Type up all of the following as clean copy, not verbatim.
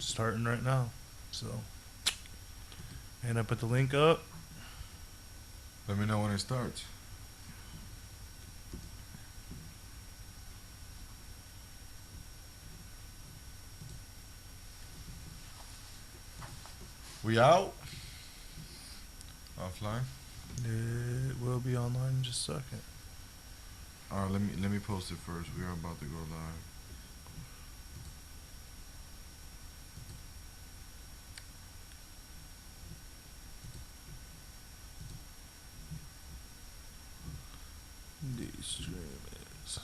starting right now. So, and I put the link up. Let me know when it starts. We out? Offline? It will be online in just a second. Alright, let me post it first. We are about to go live. The stream is.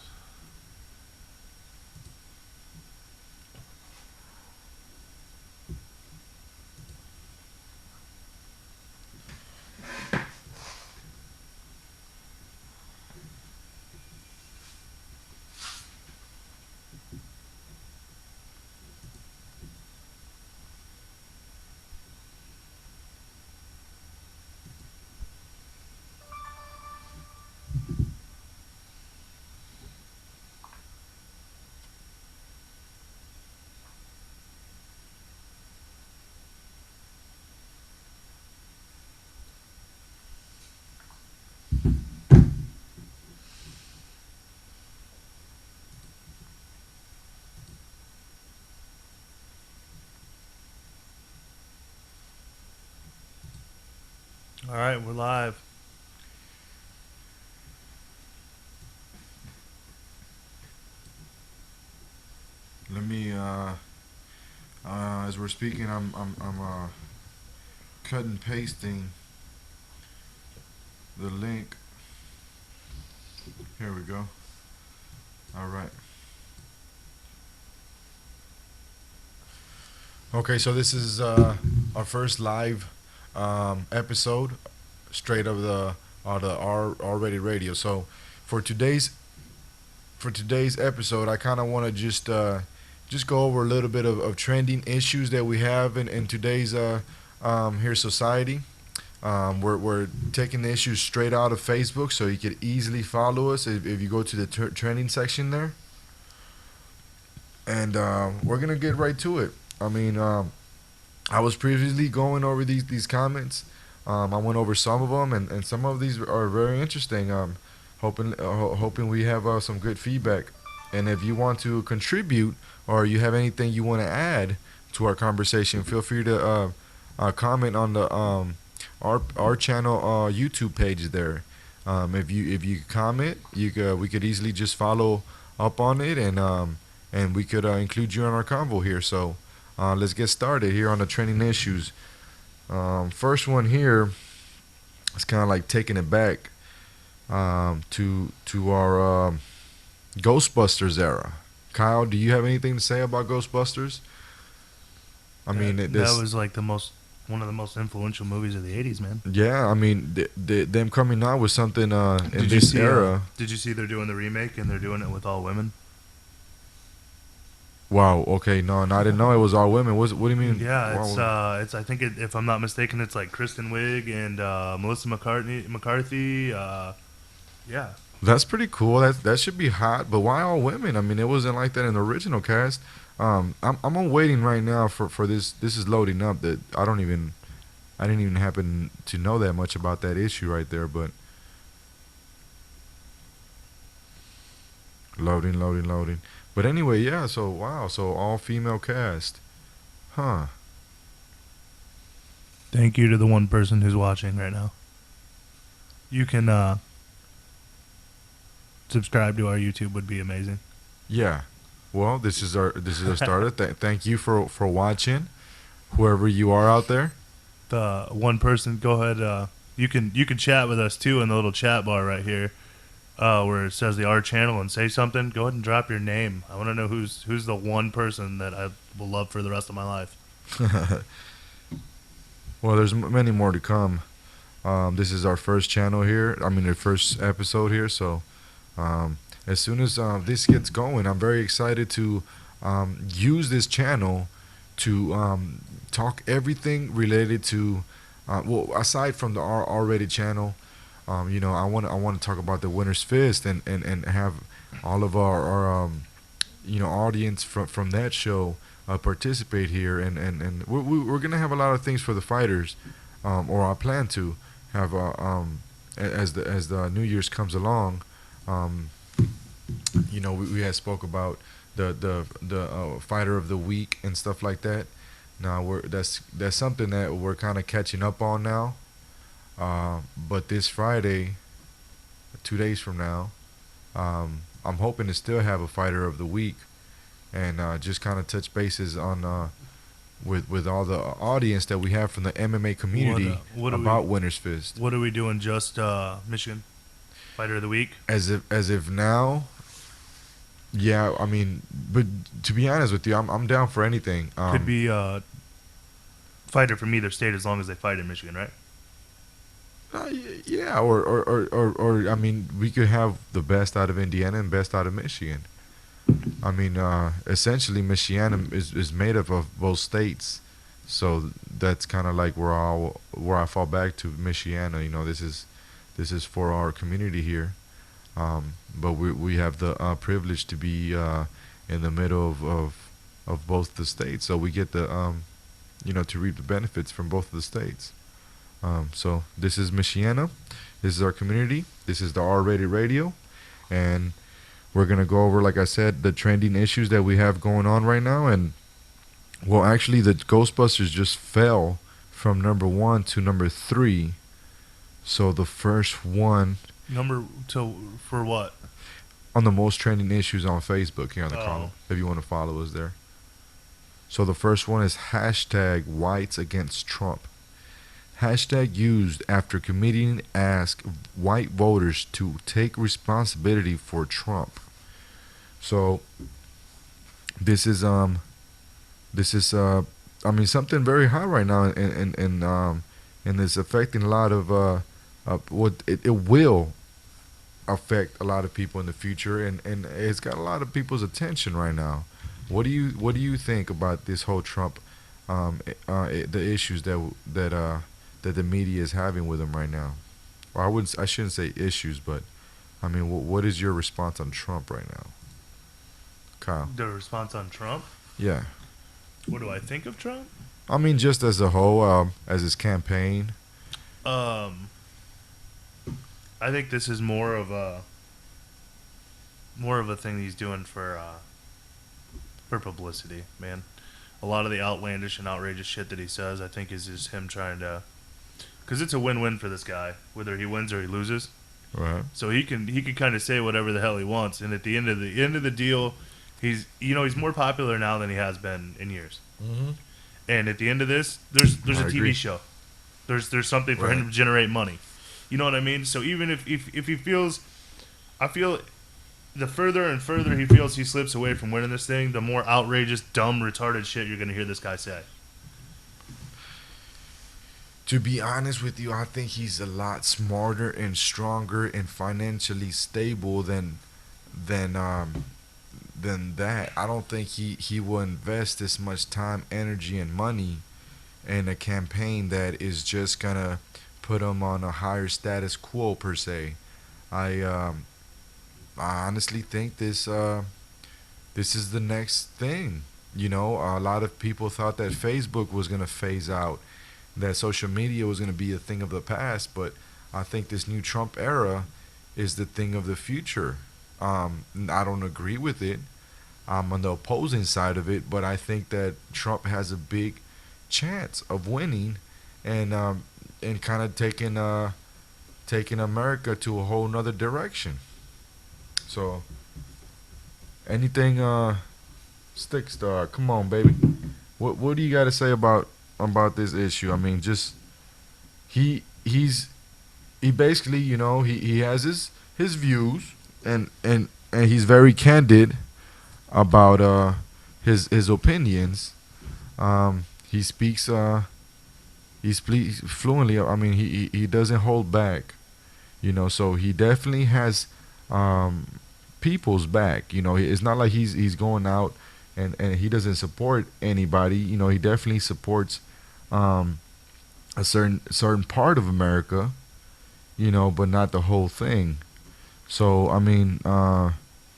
All right, we're live. Let me as we're speaking, I'm cut and pasting the link. Here we go. All right. Okay, so this is our first live episode, straight of the R Ready Radio. So for today's episode, I kind of want to just go over a little bit of trending issues that we have in today's here society. We're taking the issues straight out of Facebook, so you could easily follow us if you go to the trending section there. And we're gonna get right to it. I mean, I was previously going over these comments. I went over some of them, and some of these are very interesting. Hoping we have some good feedback. And if you want to contribute or you have anything you want to add to our conversation, feel free to comment on the our channel YouTube page there. If you comment, we could easily just follow up on it, and we could include you in our convo here. So let's get started here on the trending issues. First one here is kind of like taking it back to our Ghostbusters era. Kyle, do you have anything to say about Ghostbusters? I mean, that was like one of the most influential movies of the '80s, man. Yeah, I mean, them coming out with something in Did you this see? era. Did you see they're doing the remake and they're doing it with all women? Wow. Okay. No, I didn't know it was all women. What do you mean? Yeah, Wow. it's. I think if I'm not mistaken, it's like Kristen Wiig and Melissa McCarthy. Yeah, That's pretty cool. That should be hot. But why all women? I mean, it wasn't like that in the original cast. I'm on waiting right now for this. This is loading up. That I didn't even happen to know that much about that issue right there. But loading. But anyway, yeah. So wow. So all female cast, huh? thank you to the one person who's watching right now. You can subscribe to our YouTube would be amazing. Yeah. Well, this is our starter. Thank you for watching, whoever you are out there. The one person, go ahead. You can chat with us too in the little chat bar right here, where it says the R channel and say something. Go ahead and drop your name. I want to know who's the one person that I will love for the rest of my life. Well, there's many more to come. This is our first channel here. I mean, the first episode here. So, as soon as this gets going, I'm very excited to use this channel to talk everything related to. Well, aside from the already channel, I want to talk about the Winter's Fist and have all of our audience from that show participate here, and we're gonna have a lot of things for the fighters, or I plan to have as the New Year's comes along. Um, we had spoke about the fighter of the week and stuff like that. Now that's something that we're kind of catching up on now. But this Friday, 2 days from now, I'm hoping to still have a fighter of the week, and just kind of touch bases on with all the audience that we have from the MMA community what are about Winter's Fist. What are we doing? Just Michigan Fighter of the Week? As if now, yeah. I mean, but to be honest with you, I'm down for anything. Could be fighter from either state as long as they fight in Michigan, right? Yeah, or I mean, we could have the best out of Indiana and best out of Michigan. I mean, essentially, Michigan is made up of both states, so that's kind of like where I fall back to Michigan. This is for our community here, but we have the privilege to be in the middle of both the states, so we get the to reap the benefits from both of the states. So this is Michiana. This is our community. This is the R-Rated Radio. And we're going to go over, like I said, the trending issues that we have going on right now. And, well, actually, the Ghostbusters just fell from number 1 to number 3. So the first one For what? on the most trending issues on Facebook here on the Oh. column, if you want to follow us there. So the first one is hashtag whites against Trump. Hashtag used after comedian asked white voters to take responsibility for Trump. So this is I mean, something very hot right now, and it's affecting a lot of what it will affect a lot of people in the future, and it's got a lot of people's attention right now. What do you think about this whole Trump, the issues that the media is having with him right now? Or I shouldn't say issues, but I mean, what is your response on Trump right now, Kyle? The response on Trump? Yeah, What do I think of Trump? I mean, just as a whole, as his campaign. I think this is more of a thing he's doing for publicity, man. A lot of the outlandish and outrageous shit that he says, I think, is just him trying to, because it's a win-win for this guy, whether he wins or he loses. Right. So he can kind of say whatever the hell he wants, and at the end of the deal, he's more popular now than he has been in years. Mm-hmm. And at the end of this, there's I a TV agree. show. There's something for Right. him to generate money. You know what I mean? So even if he feels, I feel the further and further he feels he slips away from winning this thing, the more outrageous, dumb, retarded shit you're going to hear this guy say. To be honest with you, I think he's a lot smarter and stronger and financially stable than that. I don't think he will invest this much time, energy, and money in a campaign that is just gonna put him on a higher status quo per se. I honestly think this is the next thing. A lot of people thought that Facebook was gonna phase out, that social media was going to be a thing of the past, but I think this new Trump era is the thing of the future. I don't agree with it. I'm on the opposing side of it, but I think that Trump has a big chance of winning and kind of taking America to a whole nother direction. So anything Stick Star, come on, baby. What do you got to say about this issue? I mean, just he basically, he has his views, and he's very candid about his opinions. He speaks fluently. I mean, he doesn't hold back, so he definitely has people's back. It's not like he's going out and he doesn't support anybody. He definitely supports a certain part of America, but not the whole thing. So I mean,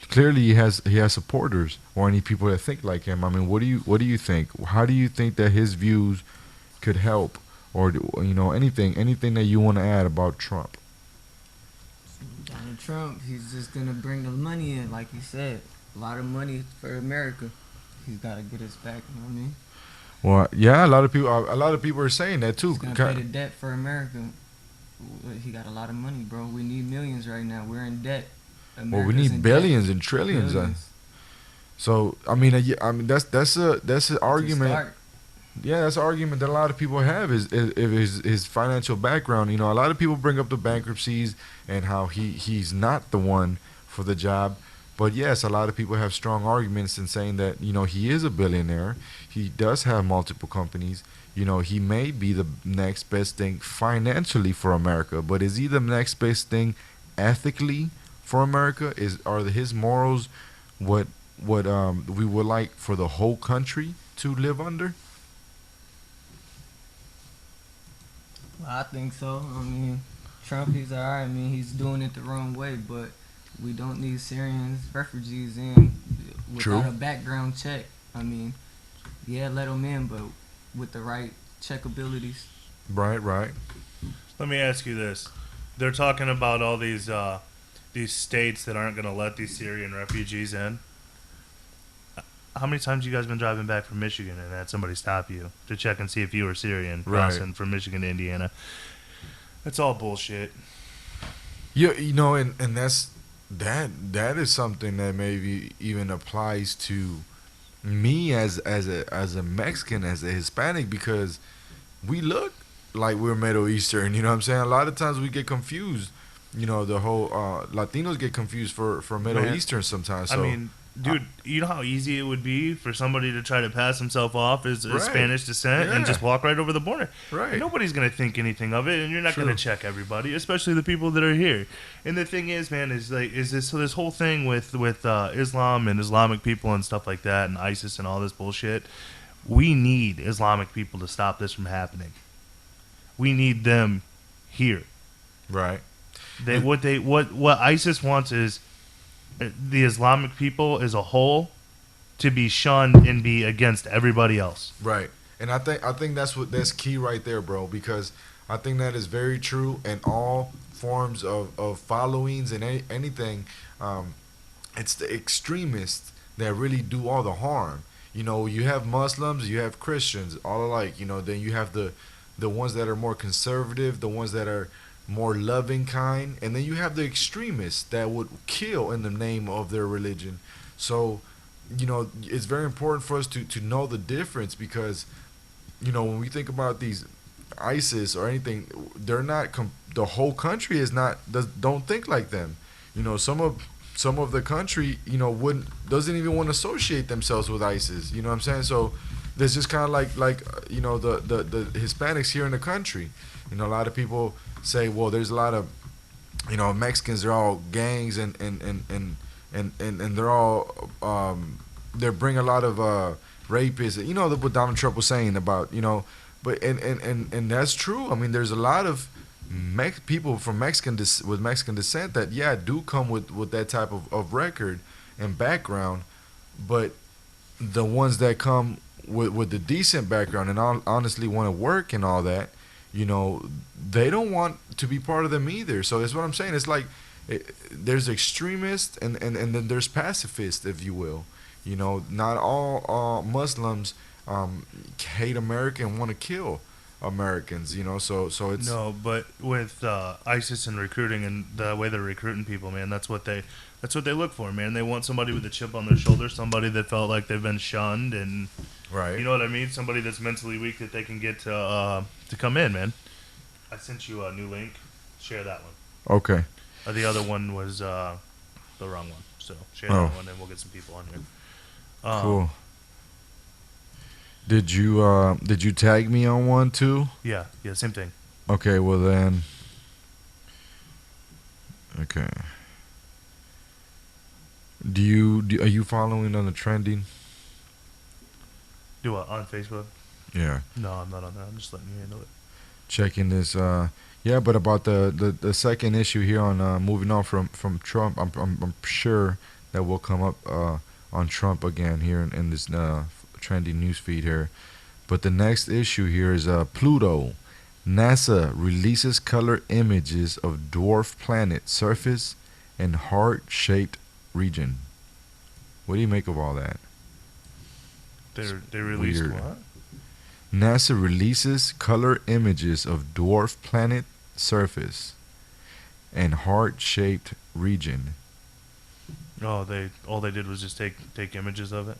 clearly he has supporters or any people that think like him. I mean, what do you think? How do you think that his views could help, or anything that you want to add about Trump? Donald Trump, he's just gonna bring the money in, like he said. A lot of money for America. He's gotta get us back, you know what I mean? Well, yeah, a lot of people are saying that too. He's gonna pay the debt for America. He got a lot of money, bro. We need millions right now. We're in debt. Well, we America's need in billions debt. and trillions. Billions. So I mean, yeah, I mean that's an To argument. start. Yeah, that's an argument that a lot of people have is his financial background. A lot of people bring up the bankruptcies and how he's not the one for the job. But yes, a lot of people have strong arguments in saying that he is a billionaire. He does have multiple companies. He may be the next best thing financially for America, but is he the next best thing ethically for America? Are his morals what we would like for the whole country to live under? Well, I think so. I mean, Trump, he's alright. I mean, he's doing it the wrong way, but we don't need Syrians, refugees in without True. a background check. I mean, yeah, let them in, but with the right check abilities. Right. Let me ask you this: they're talking about all these states that aren't going to let these Syrian refugees in. How many times you guys been driving back from Michigan and had somebody stop you to check and see if you were Syrian crossing from Michigan to Indiana? That's all bullshit. And that is something that maybe even applies to me as a Mexican, as a Hispanic, because we look like we're Middle Eastern. You know what I'm saying? A lot of times we get confused. The whole Latinos get confused for Middle Man, Eastern sometimes. So, I mean, dude, you know how easy it would be for somebody to try to pass himself off as Right. Spanish descent and Yeah. just walk right over the border. right. Nobody's going to think anything of it, and you're not True. going to check everybody, especially the people that are here. And the thing is, man, is this whole thing with Islam and Islamic people and stuff like that, and ISIS and all this bullshit. We need Islamic people to stop this from happening. We need them here. Right. What ISIS wants is the Islamic people as a whole to be shunned and be against everybody else. Right. And I think that's key right there, bro, because I think that is very true in all forms of followings and anything. It's the extremists that really do all the harm. You have Muslims, you have Christians, all alike. Then you have the ones that are more conservative, the ones that are more loving kind, and then you have the extremists that would kill in the name of their religion. So, it's very important for us to know the difference, because when we think about these ISIS or anything, they're not the whole country don't think like them. Some of the country doesn't even want to associate themselves with ISIS. You know what I'm saying? So there's just kind of like the Hispanics here in the country. A lot of people say, well, there's a lot of Mexicans, they're all gangs and they're all they bring a lot of rapists. What Donald Trump was saying about but and that's true. I mean, there's a lot of people from with Mexican descent that do come with that type of record and background, but the ones that come with the decent background and honestly want to work and all that, they don't want to be part of them either. So that's what I'm saying. It's like there's extremists and then there's pacifists, if you will. Not all Muslims hate America and want to kill Americans. So it's No, but with ISIS and recruiting and the way they're recruiting people, man, that's what they look for, man. They want somebody with a chip on their shoulder, somebody that felt like they've been shunned, and right. you know what I mean. Somebody that's mentally weak that they can get to come in, man. I sent you a new link. Share that one. Okay. The other one was the wrong one, so share Oh. that one, and we'll get some people on here. Cool. Did you tag me on one too? Yeah, same thing. Okay, well then. Okay. Are you following on the trending? Do what on Facebook? Yeah. No, I'm not on that. I'm just letting you handle it. Checking this. Yeah, but about the second issue here on moving on from Trump, I'm sure that will come up on Trump again here in this trendy news feed here. But the next issue here is Pluto. NASA releases color images of dwarf planet surface and heart-shaped region. What do you make of all that? They released weird. what? NASA releases color images of dwarf planet surface and heart-shaped region. Oh, all they did was just take images of it.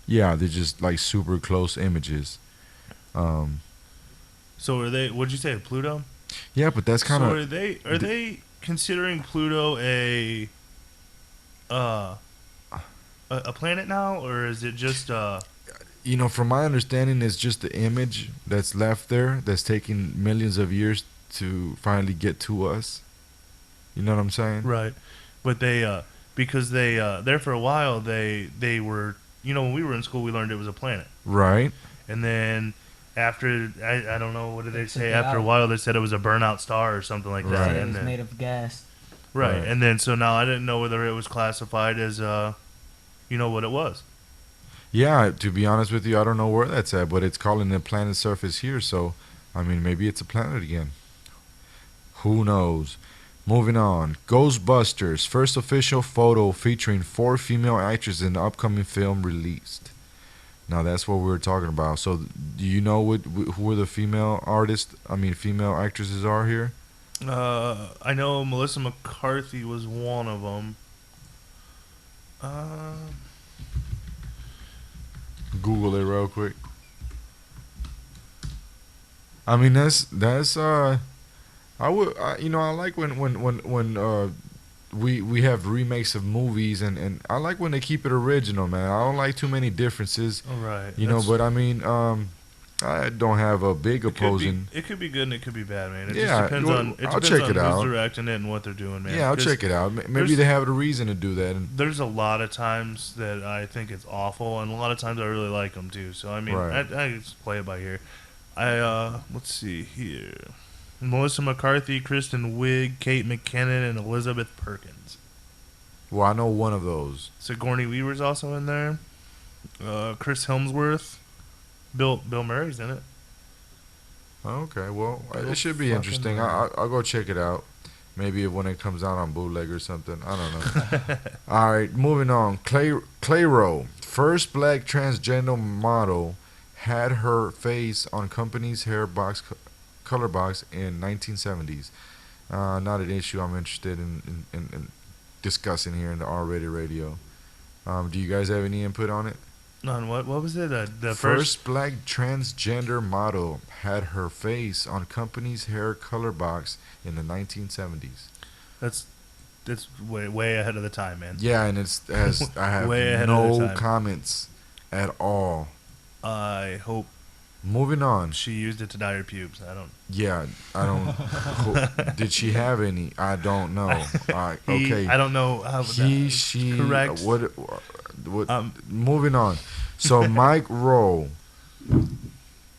Yeah, they're just like super close images. So are they? What'd you say? Pluto? Yeah, but that's kind So of are they considering Pluto uh a planet now, or is it just from my understanding, it's just the image that's left there that's taking millions of years to finally get to us. You know what I'm saying? right? But they because they there for a while they were, when we were in school we learned it was a planet, Right. and then after I don't know, what did they They say, took it after a out. while they said it was a burnout star or something like They that, said it and was then made of gas. right, Right. and then so now I didn't know whether it was classified as what it was. Yeah, to be honest with you, I don't know where that's at, but it's calling the planet surface here, so I mean maybe it's a planet again. Who knows? Moving on. Ghostbusters, first official photo featuring 4 female actresses in the upcoming film released. Now that's what we were talking about. So do you know who the female artists, female actresses are here? I know Melissa McCarthy was one of them. Google it real quick. I mean that's I like when we have remakes of movies, and I like when they keep it original, man. I don't like too many differences, All right. but I mean I don't have a big opposing. It could be good and it could be bad, man. It Yeah, just depends well, on I'll depends check on it out. who's directing it and what they're doing, man. Yeah, I'll 'Cause check it out. Maybe there's- they have a reason to do that. And There's a lot of times that I think it's awful, and a lot of times I really like them too. So I mean, Right. I just play it by ear. Let's see here: Melissa McCarthy, Kristen Wiig, Kate McKinnon, and Elizabeth Perkins. well, I know one of those. Sigourney Weaver's also in there. Chris Hemsworth, Bill Murray's in it. Okay, well, Bill it should be fucking interesting. Murray. I'll go check it out. Maybe when it comes out on bootleg or something. I don't know. All right, moving on. Clayro, first black transgender model, had her face on company's hair box color box in 1970s. Not an issue I'm interested in discussing here in the R-rated radio. Do you guys have any input on it? On what? What was it? The First black transgender model had her face on company's hair color box in the 1970s. That's way ahead of the time, man. Yeah, and I have Way ahead of the no time. comments at all. I hope Moving on. she used it to dye her pubes. I don't. Yeah, I don't. Did she have any? I don't know. Okay. I don't know how. She. correct. What? Moving on. So Mike Rowe.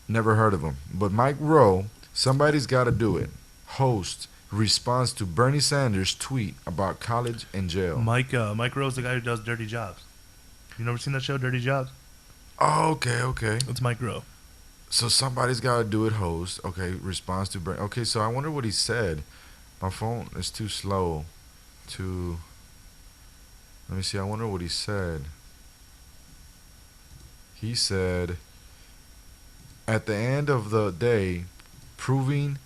Never heard of him, but Mike Rowe. Somebody's got to do it. Host responds to Bernie Sanders' tweet about college and jail. Mike Rowe's the guy who does Dirty Jobs. You never seen that show, Dirty Jobs? Oh, okay. It's Mike Rowe. So somebody's got to do it. Host. Okay. Responds to Bernie. Okay. So I wonder what he said. My phone is too slow to. Let me see. I wonder what he said. He said, at the end of the day, proving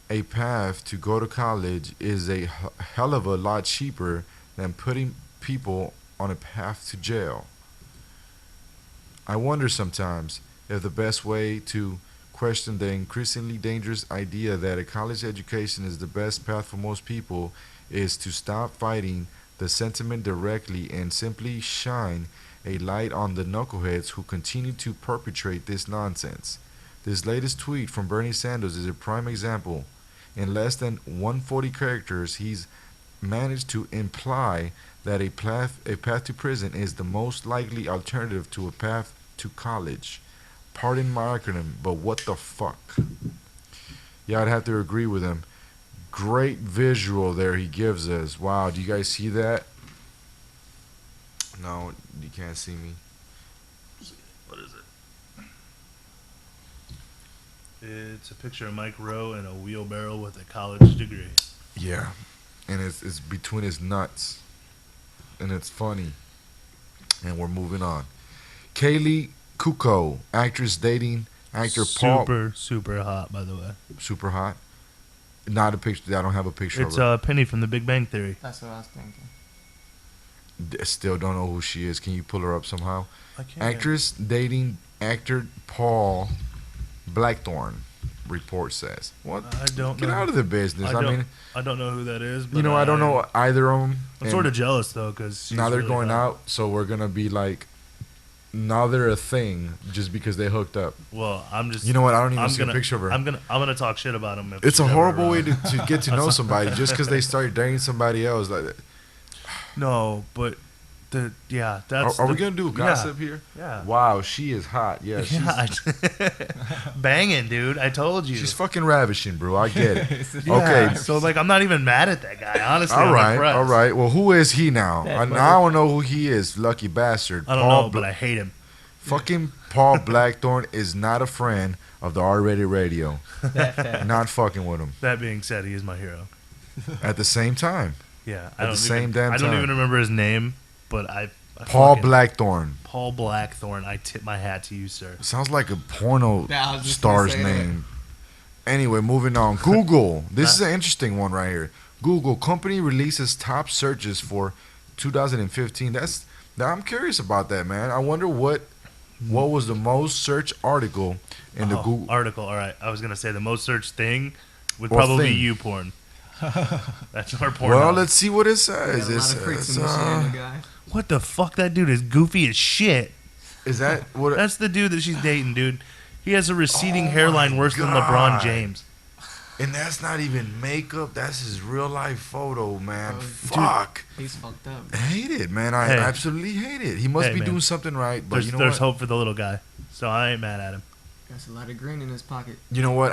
a path to go to college is a hell of a lot cheaper than putting people on a path to jail. I wonder sometimes if the best way to question the increasingly dangerous idea that a college education is the best path for most people is to stop fighting the sentiment directly and simply shine a light on the knuckleheads who continue to perpetrate this nonsense. This latest tweet from Bernie Sanders is a prime example. In less than 140 characters, he's managed to imply that a path to prison is the most likely alternative to a path to college. Pardon my acronym, but what the fuck? Yeah, I'd have to agree with him. Great visual there he gives us. Wow, do you guys see that? No, you can't see me. What is it? It's a picture of Mike Rowe in a wheelbarrow with a college degree. Yeah, and it's between his nuts, and it's funny. And we're moving on. Kaylee Kuko, actress dating actor Paul. Super hot, by the way. Super hot. Not a picture. I don't have a picture It's of her. Penny from The Big Bang Theory. That's what I was thinking. Still don't know who she is. Can you pull her up somehow? I can't. Actress dating actor Paul Blackthorne. Report says. What? I don't Get know. out of the business. I mean, I don't know who that is. But you know, I don't know either of them. I'm sort of jealous though, because Now they're going out, so we're gonna be like, now they're a thing just because they hooked up. Well, I'm just. You know what? I don't even I'm see gonna, a picture of her. I'm gonna talk shit about him. If It's a she's ever horrible way around. to get to know somebody just because they start dating somebody else. Like, No, but that's. are we gonna do gossip here? Yeah. Wow, she is hot. Yeah, Yeah. Banging, dude. I told you. she's fucking ravishing, bro. I get it. Yeah, Okay. So like, I'm not even mad at that guy. Honestly, All I'm right, impressed. all right. Well, who is he now? That Now I want to know who he is. Lucky bastard. I don't know, but I hate him. Fucking Paul Blackthorne is not a friend of the R-rated radio. That fast. Not fucking with him. That being said, he is my hero. At the same time, Yeah. At the same damn I don't time. even remember his name, but I Paul fucking- Blackthorne. Paul Blackthorne. I tip my hat to you, sir. Sounds like a porno Yeah, I was just gonna star's say that. name. Anyway, moving on. Google. This is an interesting one right here. Google company releases top searches for 2015. I'm curious about that, man. I wonder what was the most searched article in the Google. Article. All right. I was gonna say the most searched thing would Or probably thing. be you porn. That's our porn. Well, hub. let's see what it Got says. a It lot of freaks says, in the shit, guy. What the fuck? That dude is goofy as shit. is that what? That's the dude that she's dating, dude. He has a receding Oh hairline my worse than God. LeBron James. And that's not even makeup. That's his real life photo, man. Oh, dude. Fuck. He's fucked up. I hate it, man. I Hey. absolutely hate it. He must Hey, be man. doing something right, but There's, you know there's what? hope for the little guy, so I ain't mad at him. Got a lot of green in his pocket. You know what?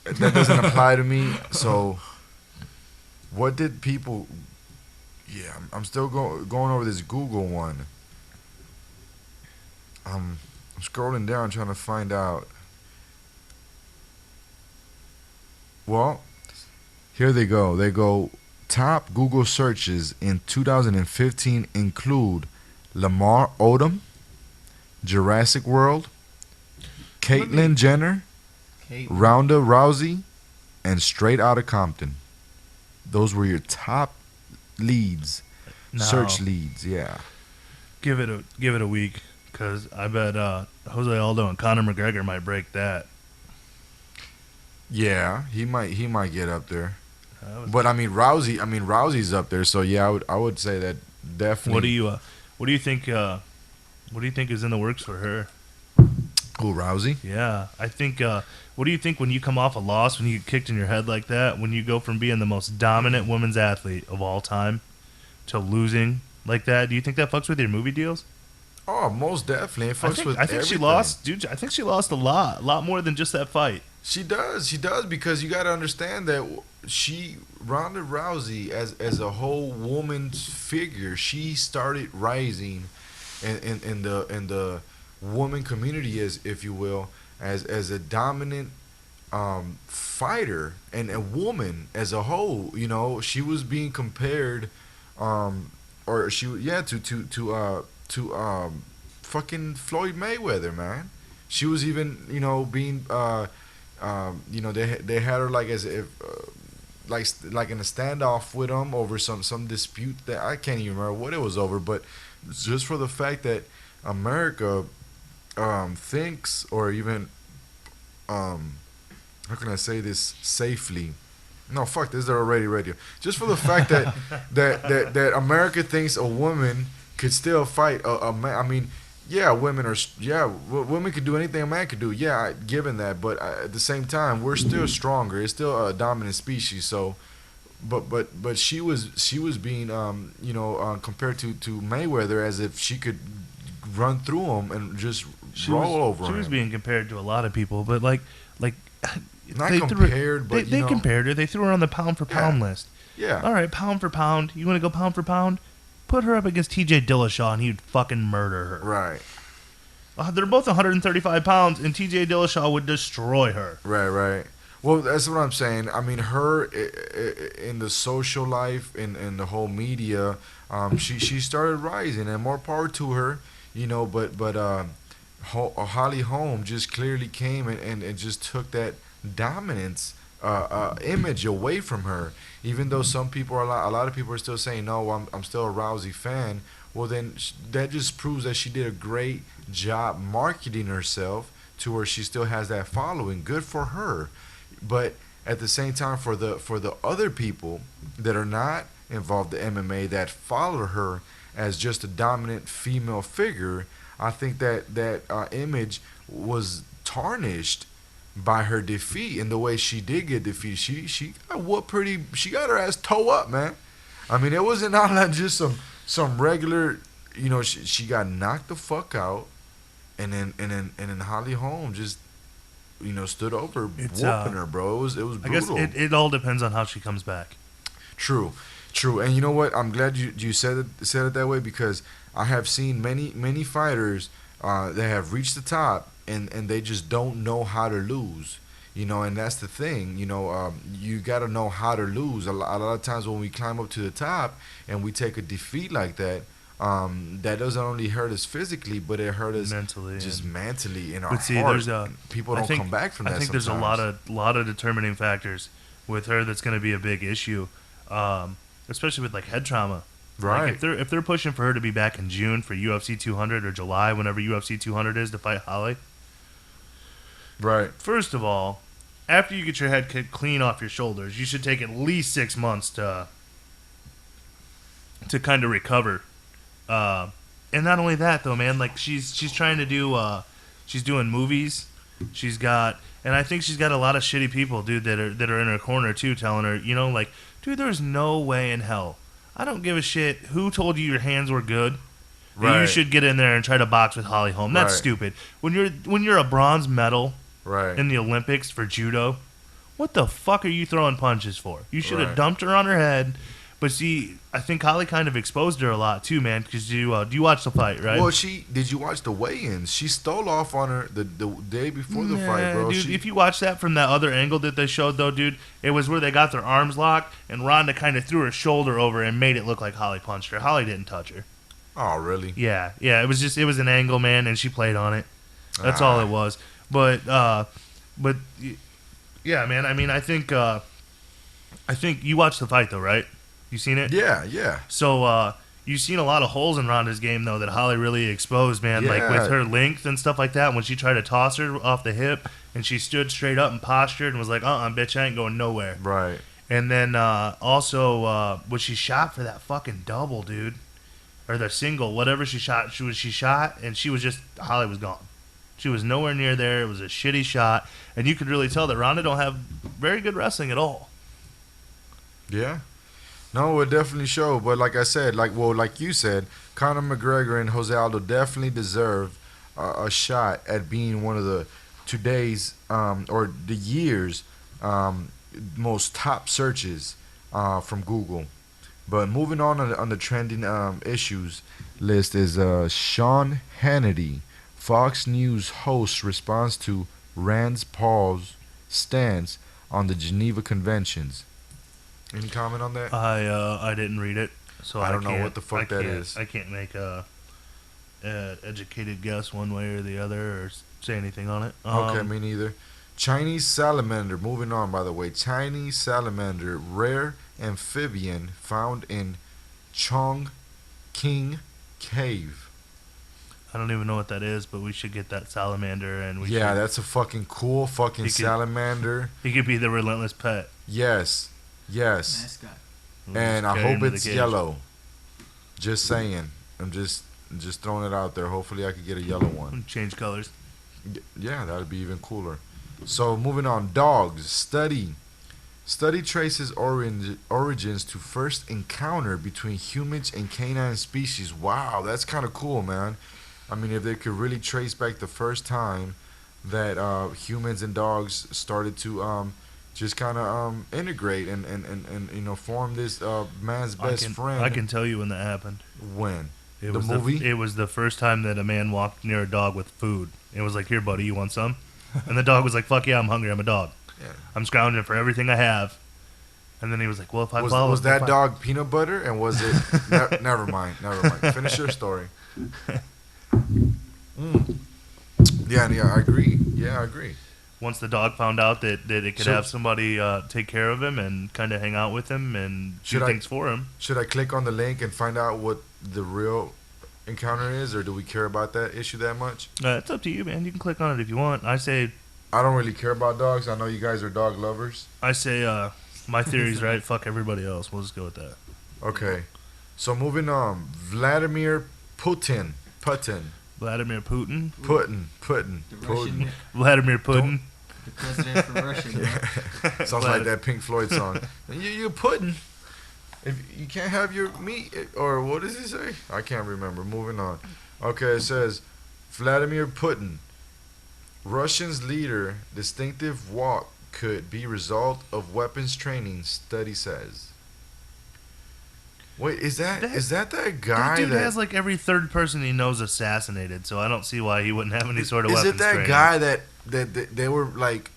That doesn't apply to me. So, what did people? Yeah, I'm still going over this Google one. I'm scrolling down trying to find out. Well, here they go. They go. Top Google searches in 2015 include Lamar Odom, Jurassic World, Caitlyn Jenner, Kate. Ronda Rousey, and Straight Outta Compton. Those were your top leads, No. search leads. Yeah. Give it a week, cause I bet Jose Aldo and Conor McGregor might break that. Yeah, he might get up there. That was- But Rousey's up there, so yeah, I would say that definitely. what do you think is in the works for her? Who, Rousey? Yeah, I think. What do you think when you come off a loss, when you get kicked in your head like that, when you go from being the most dominant women's athlete of all time to losing like that? Do you think that fucks with your movie deals? Oh, most definitely. It fucks with I think she everything. lost, dude. I think she lost a lot more than just that fight. She does, because you got to understand that Ronda Rousey, as a whole woman's figure, she started rising in the woman community, as if you will, as a dominant fighter and a woman as a whole. You know, she was being compared, to fucking Floyd Mayweather, man. She was even, being they had her like as if like in a standoff with him over some dispute that I can't even remember what it was over, but just for the fact that America thinks, or even how can I say this safely? No, fuck this. They're already radio. Just for the fact that that America thinks a woman could still fight a man. I mean, yeah, women could do anything a man could do. Yeah, given that, but at the same time, we're still stronger. It's still a dominant species. So, but she was being compared to Mayweather as if she could run through him and just roll over him. She was being compared to a lot of people, but like Not they compared, but they compared her. They threw her on the pound for pound list. Yeah. All right, pound for pound. You want to go pound for pound? Put her up against T.J. Dillashaw, and he'd fucking murder her. Right. They're both 135 pounds, and T.J. Dillashaw would destroy her. Right. Well, that's what I'm saying. I mean, her in the social life, in the whole media, she started rising, and more power to her, you know. But Holly Holm just clearly came and just took that dominance image away from her. Even though some people are a lot of people are still saying no, I'm still a Rousey fan. Well, then that just proves that she did a great job marketing herself to where she still has that following. Good for her. But at the same time, for the other people that are not involved in MMA that follow her as just a dominant female figure, I think that image was tarnished by her defeat and the way she did get defeated. She got whooped pretty. She got her ass toe up, man. I mean, it wasn't not like just some regular. You know, she got knocked the fuck out, and then Holly Holm just, you know, stood over whooping her, bro. It was brutal. I guess it all depends on how she comes back. True. And you know what? I'm glad you said it that way, because I have seen many fighters that have reached the top and they just don't know how to lose. You know, and that's the thing. You know, you got to know how to lose. A lot of times when we climb up to the top and we take a defeat like that, that doesn't only hurt us physically, but it hurt us mentally, just mentally in our but see, heart. there's people don't come back from that. I think sometimes. there's a lot of determining factors with her that's going to be a big issue, especially with like head trauma. Right. Like if they're pushing for her to be back in June for UFC 200 or July, whenever UFC 200 is, to fight Holly. Right. First of all, after you get your head kicked clean off your shoulders, you should take at least 6 months to kind of recover. And not only that, though, man. Like she's trying to do, she's doing movies. She's got, and I think she's got a lot of shitty people, dude, that are in her corner too, telling her, you know, like, dude, there's no way in hell. I don't give a shit who told you your hands were good. Right. You should get in there and try to box with Holly Holm. That's stupid. When you're a bronze medal in the Olympics for judo, what the fuck are you throwing punches for? You should have dumped her on her head. But see, I think Holly kind of exposed her a lot too, man. Because do you watch the fight, right? Well, did you watch the weigh-ins? She stole off on her the day before the fight, bro. Dude, if you watch that from that other angle that they showed, though, dude, it was where they got their arms locked, and Ronda kind of threw her shoulder over and made it look like Holly punched her. Holly didn't touch her. Oh, really? Yeah. It was an angle, man, and she played on it. That's all it was. But yeah, man. I mean, I think you watched the fight though, right? You seen it? Yeah. So you've seen a lot of holes in Ronda's game though that Holly really exposed, man. Yeah. Like with her length and stuff like that. When she tried to toss her off the hip and she stood straight up and postured and was like, bitch, I ain't going nowhere. Right. And then also when she shot for that fucking double, dude, or the single, whatever she shot, she shot and Holly was gone. She was nowhere near there. It was a shitty shot, and you could really tell that Ronda don't have very good wrestling at all. Yeah. No, it definitely showed. But like I said, like you said, Conor McGregor and Jose Aldo definitely deserve a shot at being one of the today's or the year's most top searches from Google. But moving on the trending issues list is Sean Hannity, Fox News host, responds to Rand Paul's stance on the Geneva Conventions. Any comment on that? I didn't read it, so I don't know what the fuck that is. I can't make a educated guess one way or the other or say anything on it. Okay, me neither. Chinese salamander. Moving on, by the way. Chinese salamander, rare amphibian found in Chongqing Cave. I don't even know what that is, but we should get that salamander, and that's a fucking cool fucking salamander. He could be the relentless pet. Yes. Mascot. And I hope it's yellow. Just saying. I'm just throwing it out there. Hopefully I could get a yellow one. Change colors. Yeah, that would be even cooler. So moving on. Dogs. Study traces origins to first encounter between humans and canine species. Wow, that's kind of cool, man. I mean, if they could really trace back the first time that humans and dogs started to just kind of integrate and you know form this man's best friend. I can tell you when that happened. When It the was movie. it was the first time that a man walked near a dog with food. It was like, "Here, buddy, you want some?" And the dog was like, "Fuck yeah, I'm hungry. I'm a dog. Yeah. I'm scrounging for everything I have." And then he was like, "Well, if I follow, Was that if I- dog peanut butter and was it? Never mind. Never mind. Finish your story. Mm. Yeah, I agree. Yeah, I agree. Once the dog found out that it could So- have somebody take care of him and kind of hang out with him and do Should I- things for him, Should I click on the link and find out what the real encounter is, or do we care about that issue that much? it's up to you, man. You can click on it if you want. I say I don't really care about dogs. I know you guys are dog lovers. my theory's right. Fuck everybody else. We'll just go with that. Okay. So moving on, Vladimir Putin. Vladimir Putin. The Russian, Vladimir Putin. the president from Russia, bro. Sounds like that Pink Floyd song. You Putin. If you can't have your meat, or what does he say? I can't remember. Moving on. Okay, it says Vladimir Putin, Russian's leader, distinctive walk could be result of weapons training. Study says. Wait, is that that guy That dude that has like every third person he knows assassinated, so I don't see why he wouldn't have any sort of is weapons it that training. guy that they were like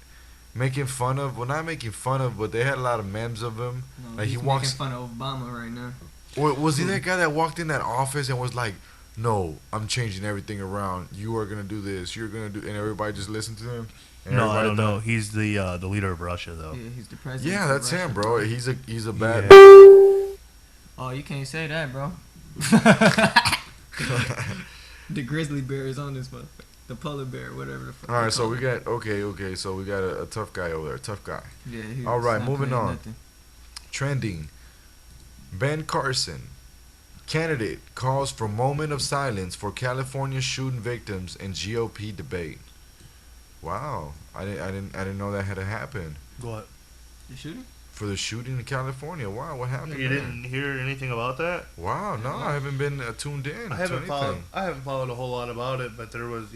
making fun of? Well, not making fun of, but they had a lot of memes of him. No, Like, he he's walks- making fun of Obama right now. Or was he that guy that walked in that office and was like, "No, I'm changing everything around. You are gonna do this. You're gonna do," and everybody just listened to him. And No, I everybody don't thought- know. He's the leader of Russia, though. Yeah, he's the president. Yeah, of that's Russia, him, bro. He's a bad. Oh, you can't say that, bro. The grizzly bear is on this motherfucker. The polar bear, whatever the fuck. All they right, so call we it. got okay. So we got a tough guy over there. Tough guy. Yeah, he's All right, not moving playing on. nothing. Trending. Ben Carson, candidate, calls for moment of silence for California shooting victims in GOP debate. Wow, I didn't know that had to happen What? The shooting? for the shooting in California. Wow, what happened? You there? didn't hear anything about that? Wow, no, I haven't been tuned in. I to haven't followed. anything. I haven't followed a whole lot about it, but there was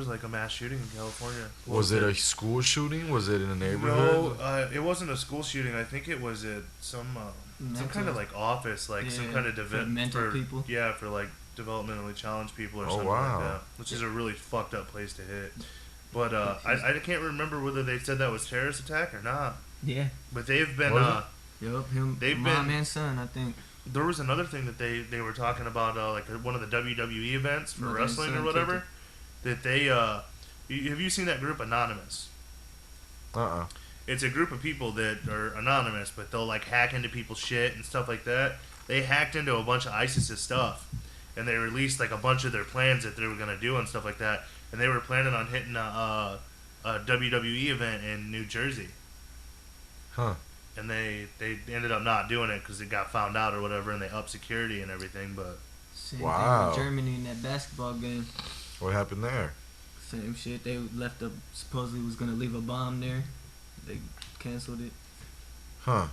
like a mass shooting in California. What Was it a school shooting? Was it in a No, neighborhood? it wasn't a school shooting. I think it was at some kind Mental- of like office, like some Yeah, kind of for event mental people. Yeah, for like developmentally challenged people or Oh, something wow. like that, which is a really fucked up place to hit. But I can't remember whether they said that was terrorist attack or not. Yeah. But they've been Was Yup, him, They've mom been- and son, I think. there was another thing that they were talking about, like one of the WWE events for Mother and wrestling or son whatever. That they have you seen that group Anonymous? It's a group of people that are anonymous, but they'll like hack into people's shit and stuff like that. They hacked into a bunch of ISIS's stuff, and they released like a bunch of their plans that they were gonna do and stuff like that. And they were planning on hitting a WWE event in New Jersey. Huh. And they ended up not doing it because it got found out or whatever, and they upped security and everything. But Same Wow. thing with Germany in that basketball game. What happened there? Same shit. They left a supposedly was gonna leave a bomb there. They canceled it. Huh.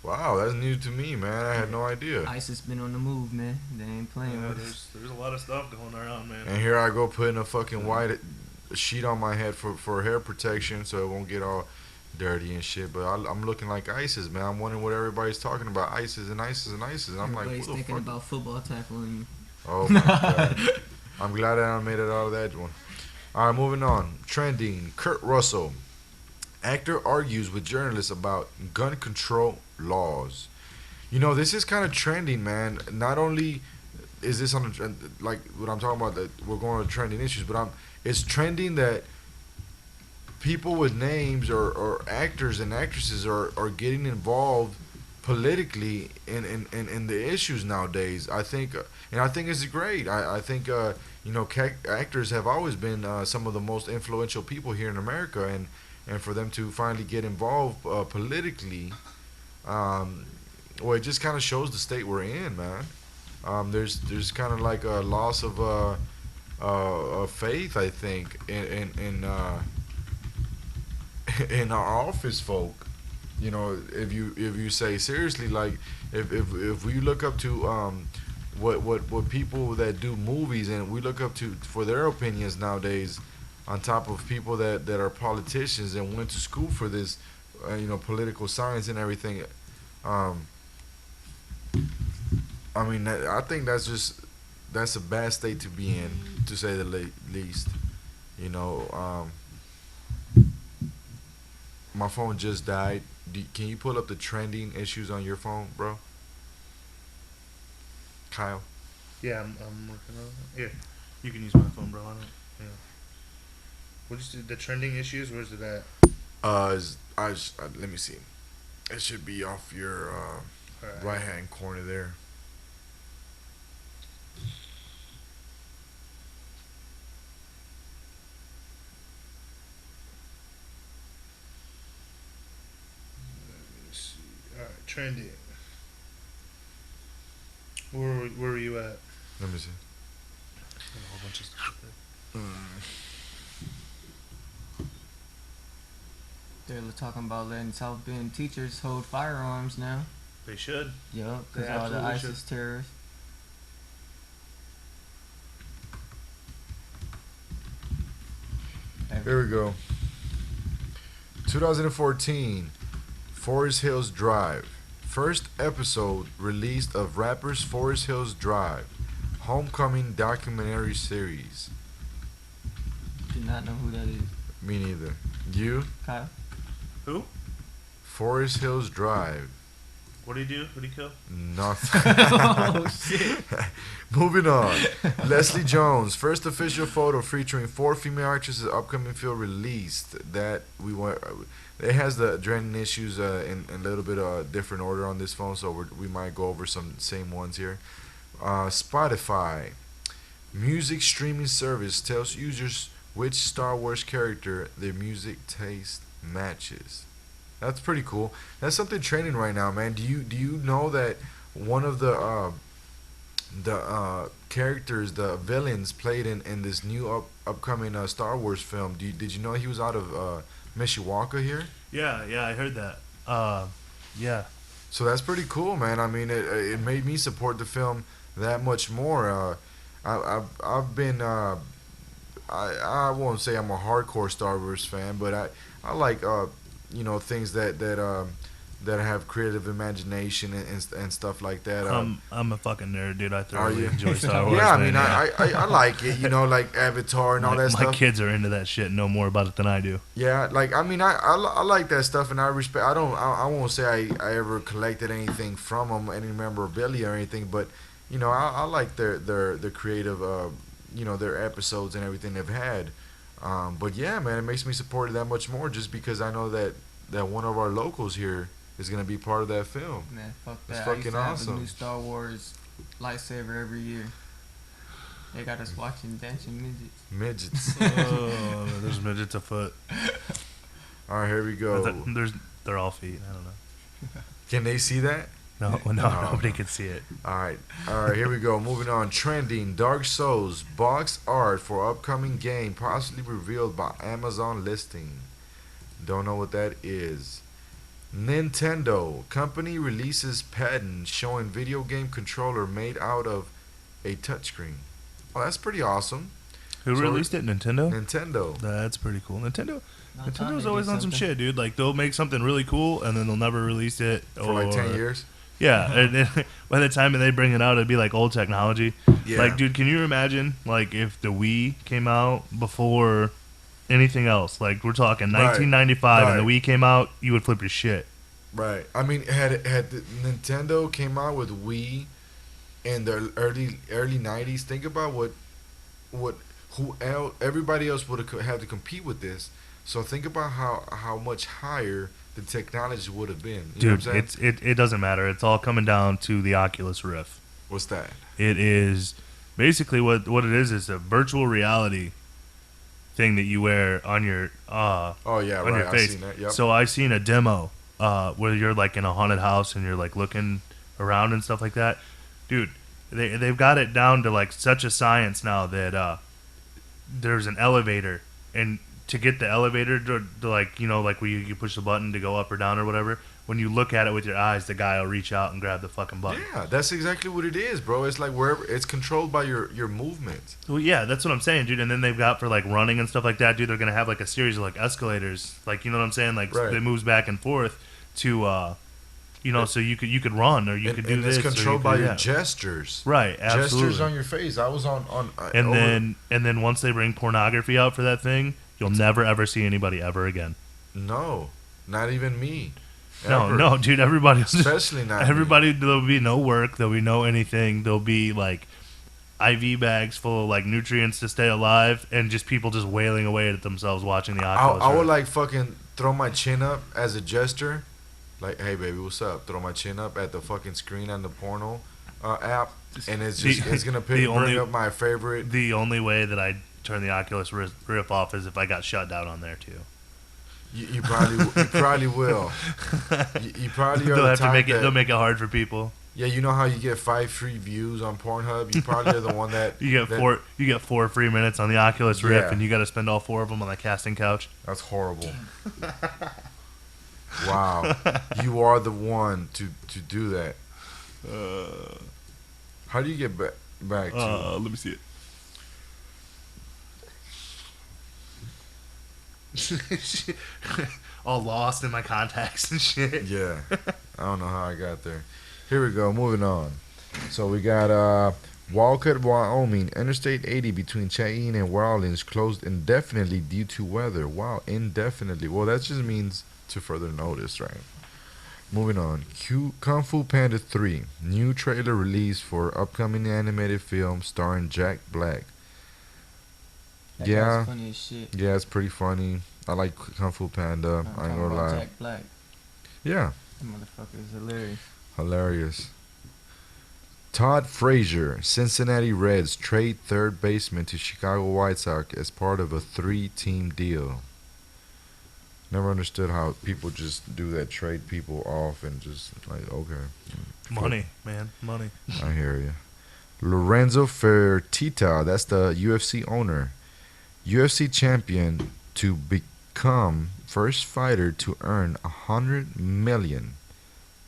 Wow, that's new to me, man. I had no idea. ISIS been on the move, man. They ain't playing yeah, with us. there's a lot of stuff going around, man. And here I go putting a fucking white sheet on my head for hair protection so it won't get all dirty and shit. But I'm looking like ISIS, man. I'm wondering what everybody's talking about. ISIS and ISIS and ISIS. And I'm like, Everybody's what the thinking fuck? about football tackling you. Oh my god. I'm glad that I made it out of that one. All right, moving on. Trending. Kurt Russell. Actor argues with journalists about gun control laws. You know, this is kind of trending, man. Not only is this on the, like what I'm talking about, that we're going to trending issues, but it's trending that people with names or actors and actresses are getting involved politically in the issues nowadays. I think, and I think it's great. I think you know, actors have always been some of the most influential people here in America, and for them to finally get involved politically, well, it just kind of shows the state we're in, man. There's kind of like a loss of faith, I think, in in our office folk. You know, if you say seriously, like if we look up to what people that do movies, and we look up to for their opinions nowadays, on top of people that are politicians and went to school for this political science and everything. Um, I mean, I think that's a bad state to be in, to say the least. You know, my phone just died. Can you pull up the trending issues on your phone, bro? Kyle. Yeah, I'm working on it. Here, you can use my phone, bro. I don't. Yeah. What's the trending issues? Where's it at? Let me see. It should be off your Alright. right hand corner there. Let me see. All right, trending. Where are you at? Let me see. A whole bunch of stuff there. They're talking about letting South Bend teachers hold firearms now. They should. Yup, They because all the absolutely ISIS terrorists. Here we go. 2014, Forest Hills Drive. First episode released of rappers Forest Hills Drive, Homecoming documentary series. Do not know who that is. Me neither. You? Kyle? Who? Forest Hills Drive. What do you do? Who do you kill? Nothing. Oh, shit. Moving on. Leslie Jones, first official photo featuring 4 female actresses, upcoming film released. That we want. It has the adrenaline issues in a little bit of different order on this phone, so we might go over some same ones here. Spotify, music streaming service, tells users which Star Wars character their music taste matches. That's pretty cool. That's something trending right now, man. Do you know that one of the characters, the villains played in this new upcoming Star Wars film? Did you know he was out of Mishawaka here? Yeah, I heard that. Yeah. So that's pretty cool, man. I mean, it made me support the film that much more. I've been I won't say I'm a hardcore Star Wars fan, but I like things that have creative imagination and stuff like that. I'm a fucking nerd, dude. I Are thoroughly you? enjoy Star Wars. Yeah, I man, mean, yeah. I like it, like Avatar and all that my stuff. kids are into that shit and know more about it than I do. Yeah, like I mean, I like that stuff, and I respect. I won't say I ever collected anything from them, any memorabilia or anything, but I like their creative, their episodes and everything they've had. But yeah, man, it makes me support it that much more just because I know that one of our locals here is gonna be part of that film. Man, fuck That's that. I used fucking to have awesome. a new Star Wars lightsaber every year. They got us watching Dancing Midgets. Midgets. Oh, there's midgets afoot. All right, here we go. They're all feet. I don't know. Can they see that? No, nobody can see it. All right, here we go. Moving on. Trending: Dark Souls box art for upcoming game possibly revealed by Amazon listing. Don't know what that is. Nintendo company releases patent showing video game controller made out of a touchscreen. Oh, that's pretty awesome. Who So- released it? Nintendo. Nintendo. That's pretty cool. Nintendo's They always did on some something. shit, dude. Like they'll make something really cool and then they'll never release it For like 10 or- years. Yeah, and then by the time they bring it out, it'd be like old technology. Yeah. Like, dude, can you imagine like if the Wii came out before anything else? Like we're talking Right. 1995, and the Right. Wii came out, you would flip your shshit. Right. I mean, had the Nintendo came out with Wii in the early 90s, think about everybody else would have had to compete with this. So think about how much higher the technology would have been. You know Dude, what I'm saying? it doesn't matter. It's all coming down to the Oculus Rift. What's that? It is basically what it is a virtual reality thing that you wear on your Oh yeah, on right. your I face. seen that. Yep. So I seen a demo where you're like in a haunted house and you're like looking around and stuff like that. Dude, they've got it down to like such a science now that there's an elevator, and to get the elevator to like like where you push the button to go up or down or whatever, when you look at it with your eyes, the guy will reach out and grab the fucking button. Yeah, that's exactly what it is, bro. It's like wherever it's controlled by your movement. Well, yeah, that's what I'm saying, dude. And then they've got for like running and stuff like that, dude. They're gonna have like a series of like escalators, like you know what I'm saying, like Right. it moves back and forth to, you know, so you could run or you could do and this. it's or controlled you by could, your yeah. gestures. Right, absolutely. Gestures on your face. I was on and over- then once they bring pornography out for that thing, you'll never ever see anybody ever again. no, not even me. No, Ever. no, dude. Everybody, Especially not me. everybody. There'll be no work. There'll be no anything. There'll be like IV bags full of like nutrients to stay alive, and just people just wailing away at themselves watching the Oculus. I would Rift. like fucking throw my chin up as a gesture, like, "Hey baby, what's up?" Throw my chin up at the fucking screen on the porno app, and it's just it's gonna bring up my favorite. The only way that I turn the Oculus Rift off is if I got shut down on there too. You probably will. You probably are They'll the have to type make it. that- They'll make it hard for people. Yeah, you know how you get 5 free views on Pornhub? You probably are the one that You get that- four. You get 4 free minutes on the Oculus Rift, Yeah. and you got to spend all 4 of them on the casting couch. That's horrible. Wow, you are the one to do that. How do you get back to? Let me see it. All lost in my contacts and shit. Yeah, I don't know how I got there. Here we go. Moving on. So we got Walcott, Wyoming. Interstate 80 between Cheyenne and Orleans closed indefinitely due to weather. Wow, indefinitely. Well, that just means to further notice, right? Moving on. Kung Fu Panda 3. New trailer released for upcoming animated film starring Jack Black. That Yeah. guy's funny as shit. Yeah, it's pretty funny. I like Kung Fu Panda. I ain't gonna lie. Jack Black. Yeah. That motherfucker is hilarious. Hilarious. Todd Frazier, Cincinnati Reds trade third baseman to Chicago White Sox as part of a 3-team deal. Never understood how people just do that, trade people off and just like, okay. Money, man, money. I hear you. Lorenzo Fertitta, that's the UFC owner. UFC champion to become first fighter to earn $100 million,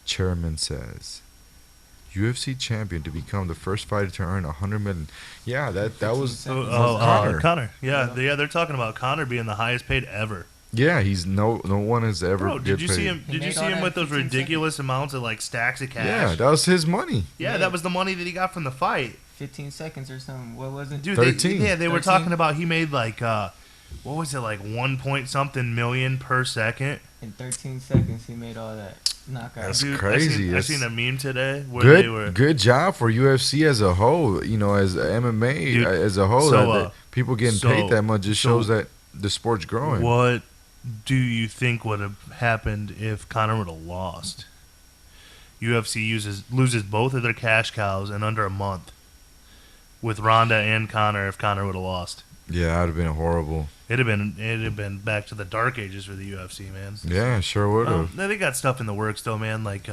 chairman says. UFC champion to become the first fighter to earn $100 million. Yeah, that was Connor. Yeah, they're talking about Connor being the highest paid ever. Yeah, he's no one has ever. Bro, did you see him? He Did you made see all him that with those 15 ridiculous amounts of like stacks of cash? Yeah, that was his money. Yeah, that was the money that he got from the fight. 15 seconds or something. What was it? Dude, 13. They were 13? talking about he made like what was it, like 1 point something million per second. In 13 seconds, he made all that knockout. That's Dude, crazy. I seen a meme today where they were. Good job for UFC as a whole. You know, as MMA Dude, as a whole, so, that people getting so- paid that much just so shows that the sport's growing. What do you think would have happened if Conor would have lost? UFC loses both of their cash cows in under a month. With Ronda and Conor, if Conor would have lost, Yeah, that'd have been horrible. it'd have been back to the dark ages for the UFC, man. Yeah, sure would have. They got stuff in the works though, man. Like,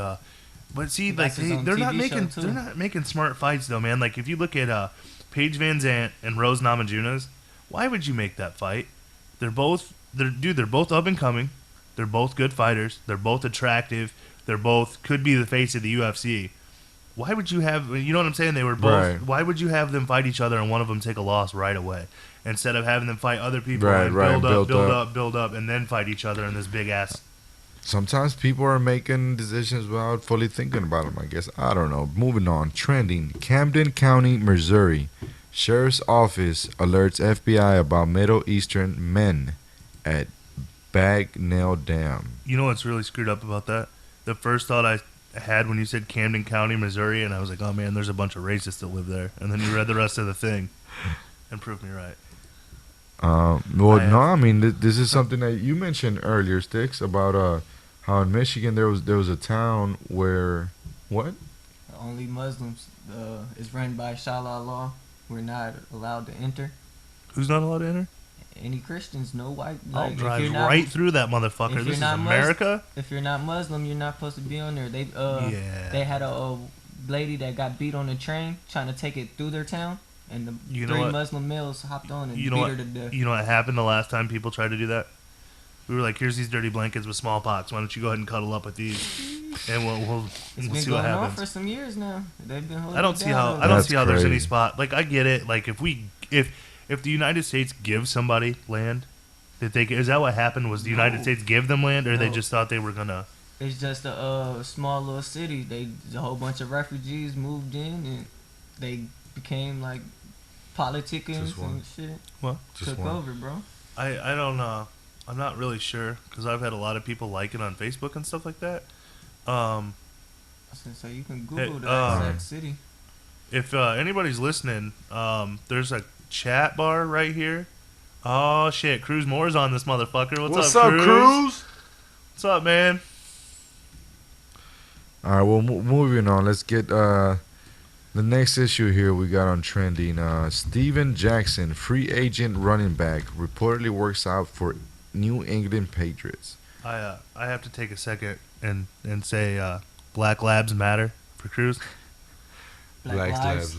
but see, He got like his own they're not TV making show, too. they're not making smart fights though, man. Like if you look at Paige Van Zant and Rose Namajunas, why would you make that fight? They're both up and coming. They're both good fighters. They're both attractive. They're both could be the face of the UFC. Why would you have, you know what I'm saying? They were both. Right. Why would you have them fight each other and one of them take a loss right away instead of having them fight other people Right, and right, build up, and then fight each other in this big ass. Sometimes people are making decisions without fully thinking about them, I guess. I don't know. Moving on. Trending. Camden County, Missouri. Sheriff's Office alerts FBI about Middle Eastern men at Bagnell Dam. You know what's really screwed up about that? The first thought I had when you said Camden County, Missouri, and I was like, oh man, there's a bunch of racists that live there. And then you read the rest of the thing and proved me right. I mean, this is something that you mentioned earlier, Sticks, about how in Michigan there was a town where what? Only Muslims is run by Sharia law. We're not allowed to enter. Who's not allowed to enter? Any Christians, no white. I'll if drive you're not- right through that motherfucker. if This is you're not America? If you're not Muslim, you're not supposed to be on there. They Yeah. they had a lady that got beat on the train trying to take it through their town, and the You know three what? Muslim males hopped on and You know beat what? her to death. You know what happened the last time people tried to do that? We were like, here's these dirty blankets with smallpox. Why don't you go ahead and cuddle up with these, and we'll It's been see what going on happens. for some years now. They've been holding I don't it see down how over I don't That's see how there's any crazy. spot. Like, I get it. Like, if the United States gives somebody land, is that what happened? Was the United No. States give them land, or they No. just thought they were gonna? It's just a small little city. A whole bunch of refugees moved in and they became like politicans Just one. and shit. Just Took one. over, bro. I don't know. I'm not really sure because I've had a lot of people like it on Facebook and stuff like that. So you can Google the uh, exact city. If anybody's listening, there's a chat bar right here. Oh shit, Cruz Moore's on this motherfucker. What's up, Cruz? What's up, man? All right, well, moving on. Let's get the next issue here we got on trending. Steven Jackson, free agent running back, reportedly works out for New England Patriots. I have to take a second and say Black Labs matter for Cruz. Black Lives.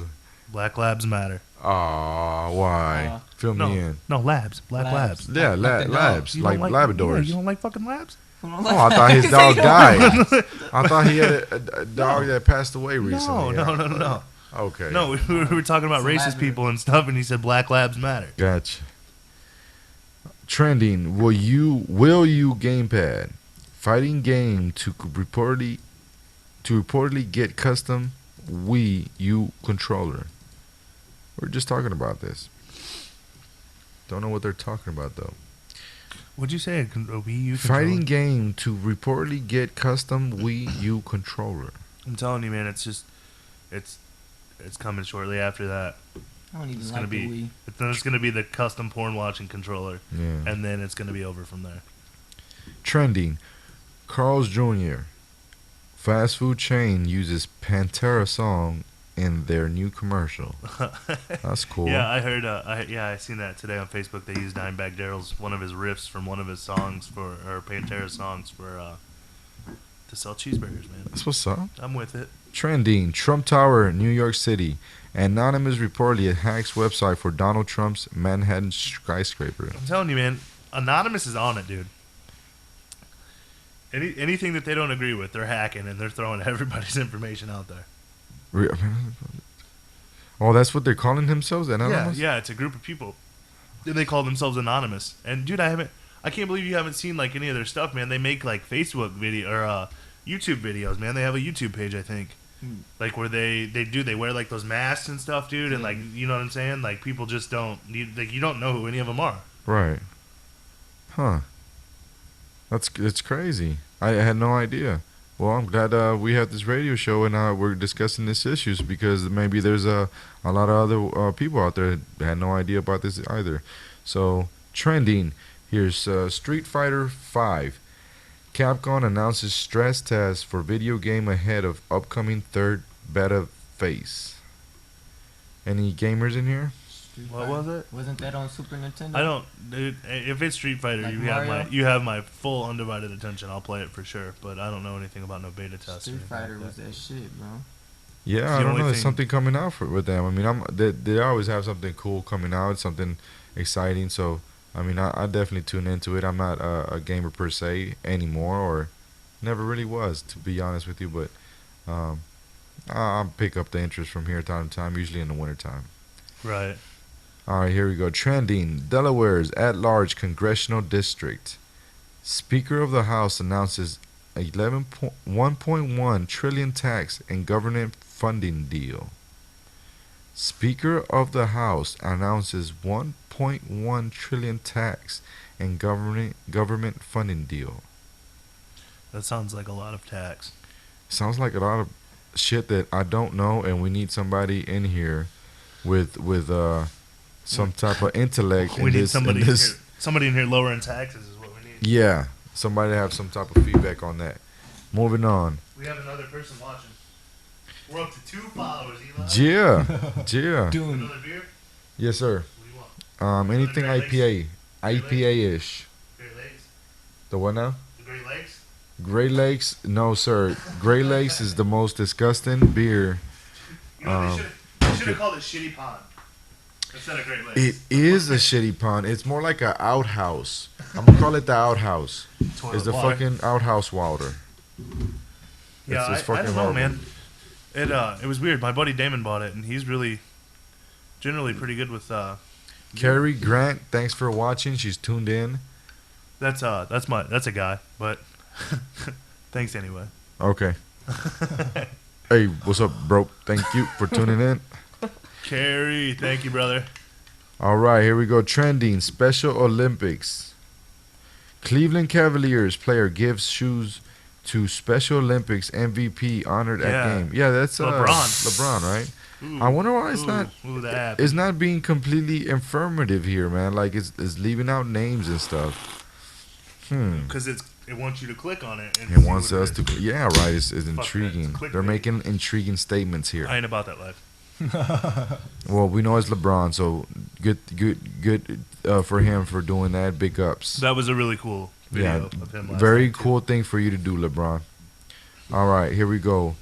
Black Labs matter. Aw, why? Fill No, me in. no labs. Black Labs. Labs. Yeah, Like the dog. labs, You like don't Labradors. Yeah, you don't like fucking labs? Oh, I thought his dog died. I thought he had a dog that passed away recently. No. Okay. No, we were talking about It's a racist Labrador. people and stuff, and he said Black Labs matter. Gotcha. Trending. Will you gamepad fighting game to reportedly get custom Wii U controller? We're just talking about this. Don't know what they're talking about though. What'd you say? A Wii U Fighting controller? game to reportedly get custom Wii U controller. I'm telling you, man, it's coming shortly after that. I don't even It's like gonna the be Wii. then it's gonna be the custom porn watching controller, Yeah. and then it's gonna be over from there. Trending. Carl's Jr. Fast food chain uses Pantera song in their new commercial. That's cool. Yeah, I heard. I seen that today on Facebook. They used Dimebag Darrell's one of his riffs from one of his songs or Pantera songs to sell cheeseburgers. Man, That's what's up. I'm with it. Trending. Trump Tower, New York City. Anonymous reportedly hacks website for Donald Trump's Manhattan skyscraper. I'm telling you, man. Anonymous is on it, dude. Anything that they don't agree with, they're hacking and they're throwing everybody's information out there. Oh, that's what they're calling themselves? Anonymous? Yeah, it's a group of people. And they call themselves Anonymous. And dude, I can't believe you haven't seen like any of their stuff, man. They make like Facebook video or YouTube videos, man. They have a YouTube page, I think. Like where they wear like those masks and stuff, dude, and like you know what I'm saying? Like people just don't need you don't know who any of them are. Right. Huh. It's crazy. I had no idea. Well, I'm glad we have this radio show and we're discussing these issues because maybe there's a lot of other people out there that had no idea about this either. So, trending. Here's Street Fighter 5. Capcom announces stress test for video game ahead of upcoming third beta phase. Any gamers in here? Street What Fighter. was it? Wasn't that on Super Nintendo? I don't, dude. If it's Street Fighter, Like you Mario? have my full undivided attention. I'll play it for sure. But I don't know anything about no beta tests. or Street anything Fighter like was that. that shit, bro. Yeah, It's I the don't only know. There's thing- something coming out with them. I mean, they always have something cool coming out, something exciting. So, I mean, I definitely tune into it. I'm not a gamer per se anymore, or never really was, to be honest with you. But I'll pick up the interest from here time to time, usually in the wintertime. Right. All right, here we go. Trending. Delaware's at-large congressional district. Speaker of the House announces 1.1 trillion tax and government funding deal. Speaker of the House announces 1.1 trillion tax and government funding deal. That sounds like a lot of tax. Sounds like a lot of shit that I don't know, and we need somebody in here with some type of intellect. We in need this, somebody in in this. here, somebody in here lowering taxes is what we need. Yeah, somebody to have some type of feedback on that. Moving on. We have another person watching. We're up to 2 followers, Eli. Yeah. Doing Another beer? Yes, sir. What do you want? Anything Great Lakes? IPA-ish. Great Lakes? The what now? The Great Lakes? Great Lakes? No, sir. Great Lakes is the most disgusting beer. You know, they should have called it Shitty Pond instead of Great Lakes. It is a shitty pond. It's more like a outhouse. I'm gonna call it the outhouse. Toilet It's the water. fucking outhouse water. Yeah, It's I don't know, horrible. man. It was weird. My buddy Damon bought it, and he's really generally pretty good with. Carrie Grant, thanks for watching. She's tuned in. That's a guy, but thanks anyway. Okay. Hey, what's up, bro? Thank you for tuning in. Carrie, thank you, brother. All right, here we go. Trending Special Olympics. Cleveland Cavaliers player gives shoes to Special Olympics MVP honored Yeah. at game. Yeah, that's LeBron. LeBron, right? Ooh, I wonder why it's not. Ooh, that It's not being completely informative here, man. Like it's leaving out names and stuff. because it wants you to click on it. And It see wants what us it is. to. Yeah, right. It's that. It's intriguing. They're clickbait. making intriguing statements here. I ain't about that life. Well, we know it's LeBron, so good for him for doing that. Big ups. That was a really cool video Yeah, of him. Last very night, too. cool thing for you to do, LeBron. All right, here we go.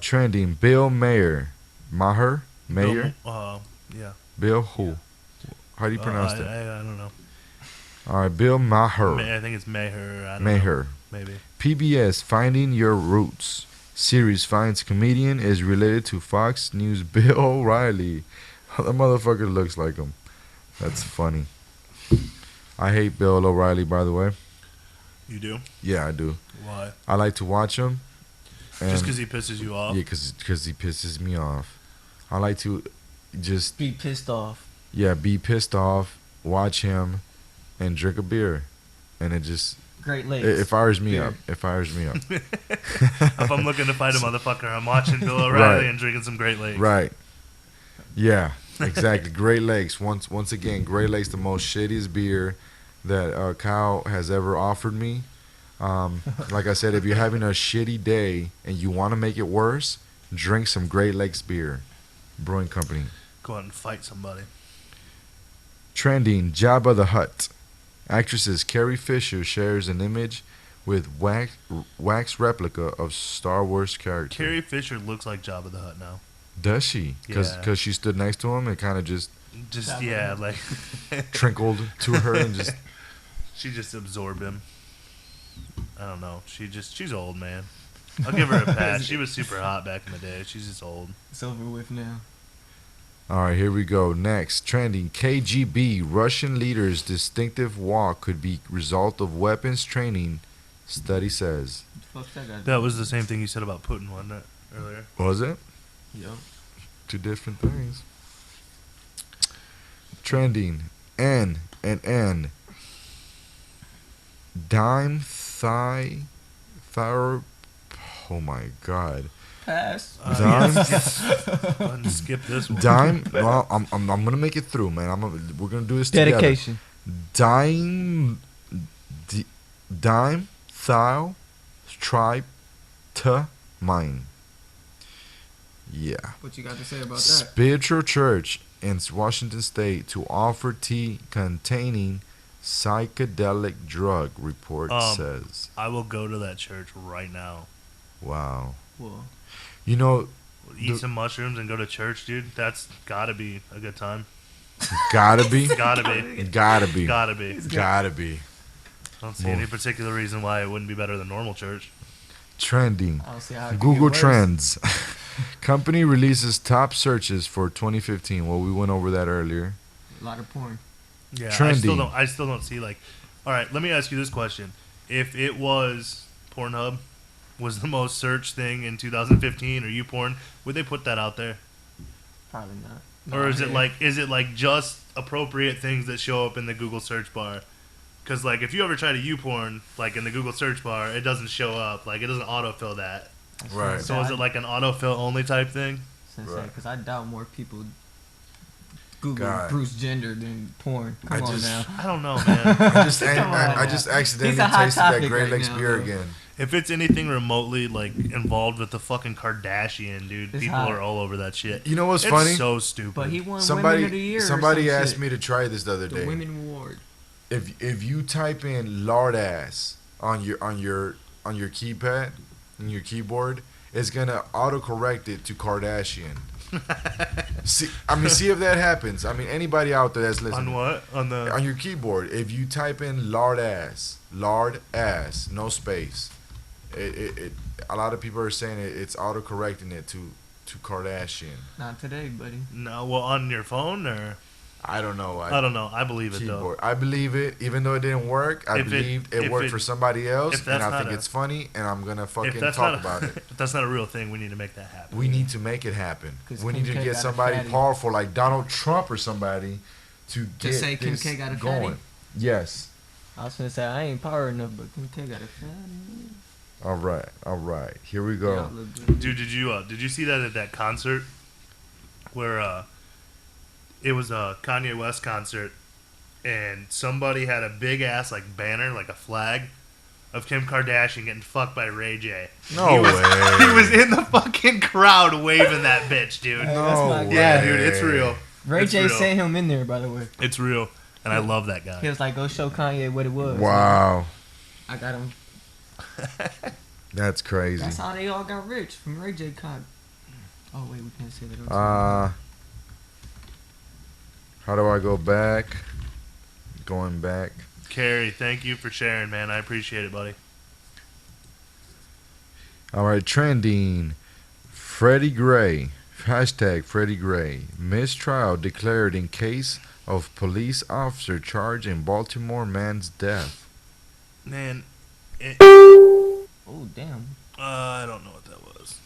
Trending Bill Mayer. Maher? Mayer? Yeah. Bill who? How do you pronounce I, that? I don't know. All right, Bill Maher. I think it's Maher. I don't know. Maher. Maybe. PBS Finding Your Roots series finds comedian is related to Fox News Bill O'Reilly. The motherfucker looks like him. That's funny. I hate Bill O'Reilly, by the way. You do? Yeah, I do. Why? I like to watch him. And Just because he pisses you off? yeah, because he pisses me off. I like to just Be pissed off. be pissed off, watch him, and drink a beer, and it just Great Lakes. it fires me Beer. up. It fires me up. If I'm looking to fight a motherfucker, I'm watching Bill O'Reilly Right. and drinking some Great Lakes. Right. Yeah, exactly. Great Lakes. Once again, Great Lakes, the most shittiest beer that Kyle has ever offered me. Like I said, if you're having a shitty day and you want to make it worse, drink some Great Lakes beer. Brewing Company. Go out and fight somebody. Trending Jabba the Hutt. Actresses Carrie Fisher shares an image with wax replica of Star Wars character. Carrie Fisher looks like Jabba the Hutt now. Does she? Because Yeah. she stood next to him and kind of just Just, Jabba the yeah, Hutt. like. trickled to her and just. She just absorbed him. I don't know. She's old, man. I'll give her a pass. She was super hot back in the day. She's just old. It's over with now. All right, here we go. Next, trending KGB. Russian leaders' distinctive walk could be result of weapons training, study says. Fuck that guy. That was the same thing you said about Putin, wasn't it, earlier? Was it? Yo. Two different things. Trending. N and N. Dime thigh. Thyro. Oh my god. Pass. Dime. Go ahead and skip this one. Dime. Well, I'm gonna make it through, man. We're gonna do this together. Dedication. Dime. Dime. Thou. Tribe. To. Mine. Yeah. What you got to say about that? Spiritual Church in Washington State to offer tea containing psychedelic drug, report says. I will go to that church right now. Wow. Well, You know, Eat some mushrooms and go to church, dude. That's gotta be a good time. gotta be. Gotta be. Gotta be. Gotta be. Gotta be. I don't see any particular reason why it wouldn't be better than normal church. Trending. I don't see how it could Google get worse. Trends. Company releases top searches for 2015. Well, we went over that earlier. A lot of porn. Yeah, Trending. I still don't see like. All right, let me ask you this question: if it was Pornhub was the most searched thing in 2015 or YouPorn, would they put that out there? Probably not. Or is Yeah. it like just appropriate things that show up in the Google search bar? Because like if you ever try to YouPorn like in the Google search bar, it doesn't show up. Like it doesn't autofill that. Right. So is it like an autofill only type thing? Right. Because I doubt more people Google God. Bruce Gender than porn. Come on now. I don't know, man. I just, Come on I now. just accidentally He's a hot tasted that topic Great right Lakes now, beer bro. again. If it's anything remotely like involved with the fucking Kardashian, dude, It's people hot. are all over that shit. You know what's It's funny? so stupid. But he won Women of the Year. Somebody asked me to try this the other the day. Women Award. If you type in lard ass on your keypad, on your keyboard, it's gonna autocorrect it to Kardashian. See if that happens. I mean, anybody out there that's listening. On what? On the. On your keyboard, if you type in lard ass, no space, a lot of people are saying it's auto correcting it to Kardashian. Not today, buddy. No, well, on your phone or. I don't know. I don't know. I believe it though. Keyboard. I believe it, even though it didn't work. I believed it worked for somebody else, and I think it's funny, and I'm gonna fucking talk about it. If that's not a real thing, we need to make that happen. We need to make it happen. 'Cause We Kim need to K get got a somebody fatty. powerful like Donald Trump or somebody to get say Kim this K got a going. fatty? Yes. I was gonna say I ain't power enough, but Kim K got a fatty. All right. Here we Y'all go. look good. Dude, did you see that at that concert where it was a Kanye West concert and somebody had a big ass like banner, like a flag of Kim Kardashian getting fucked by Ray J. No He was, way. He was in the fucking crowd waving that bitch, dude. Hey, that's my No guy. Yeah, way. dude, it's real. Ray It's J real. sent him in there, by the way. It's real, and I love that He guy. was like, "Go show Kanye what it was." Wow. I got him. That's crazy. That's how they all got rich from Ray J. Cobb. Oh wait, we can't say that. How do I go back? Going back. Carrie, thank you for sharing, man. I appreciate it, buddy. All right, trending. Freddie Gray. Hashtag Freddie Gray. Mistrial declared in case of police officer charge in Baltimore man's death. Man, Oh damn. I don't know what that was.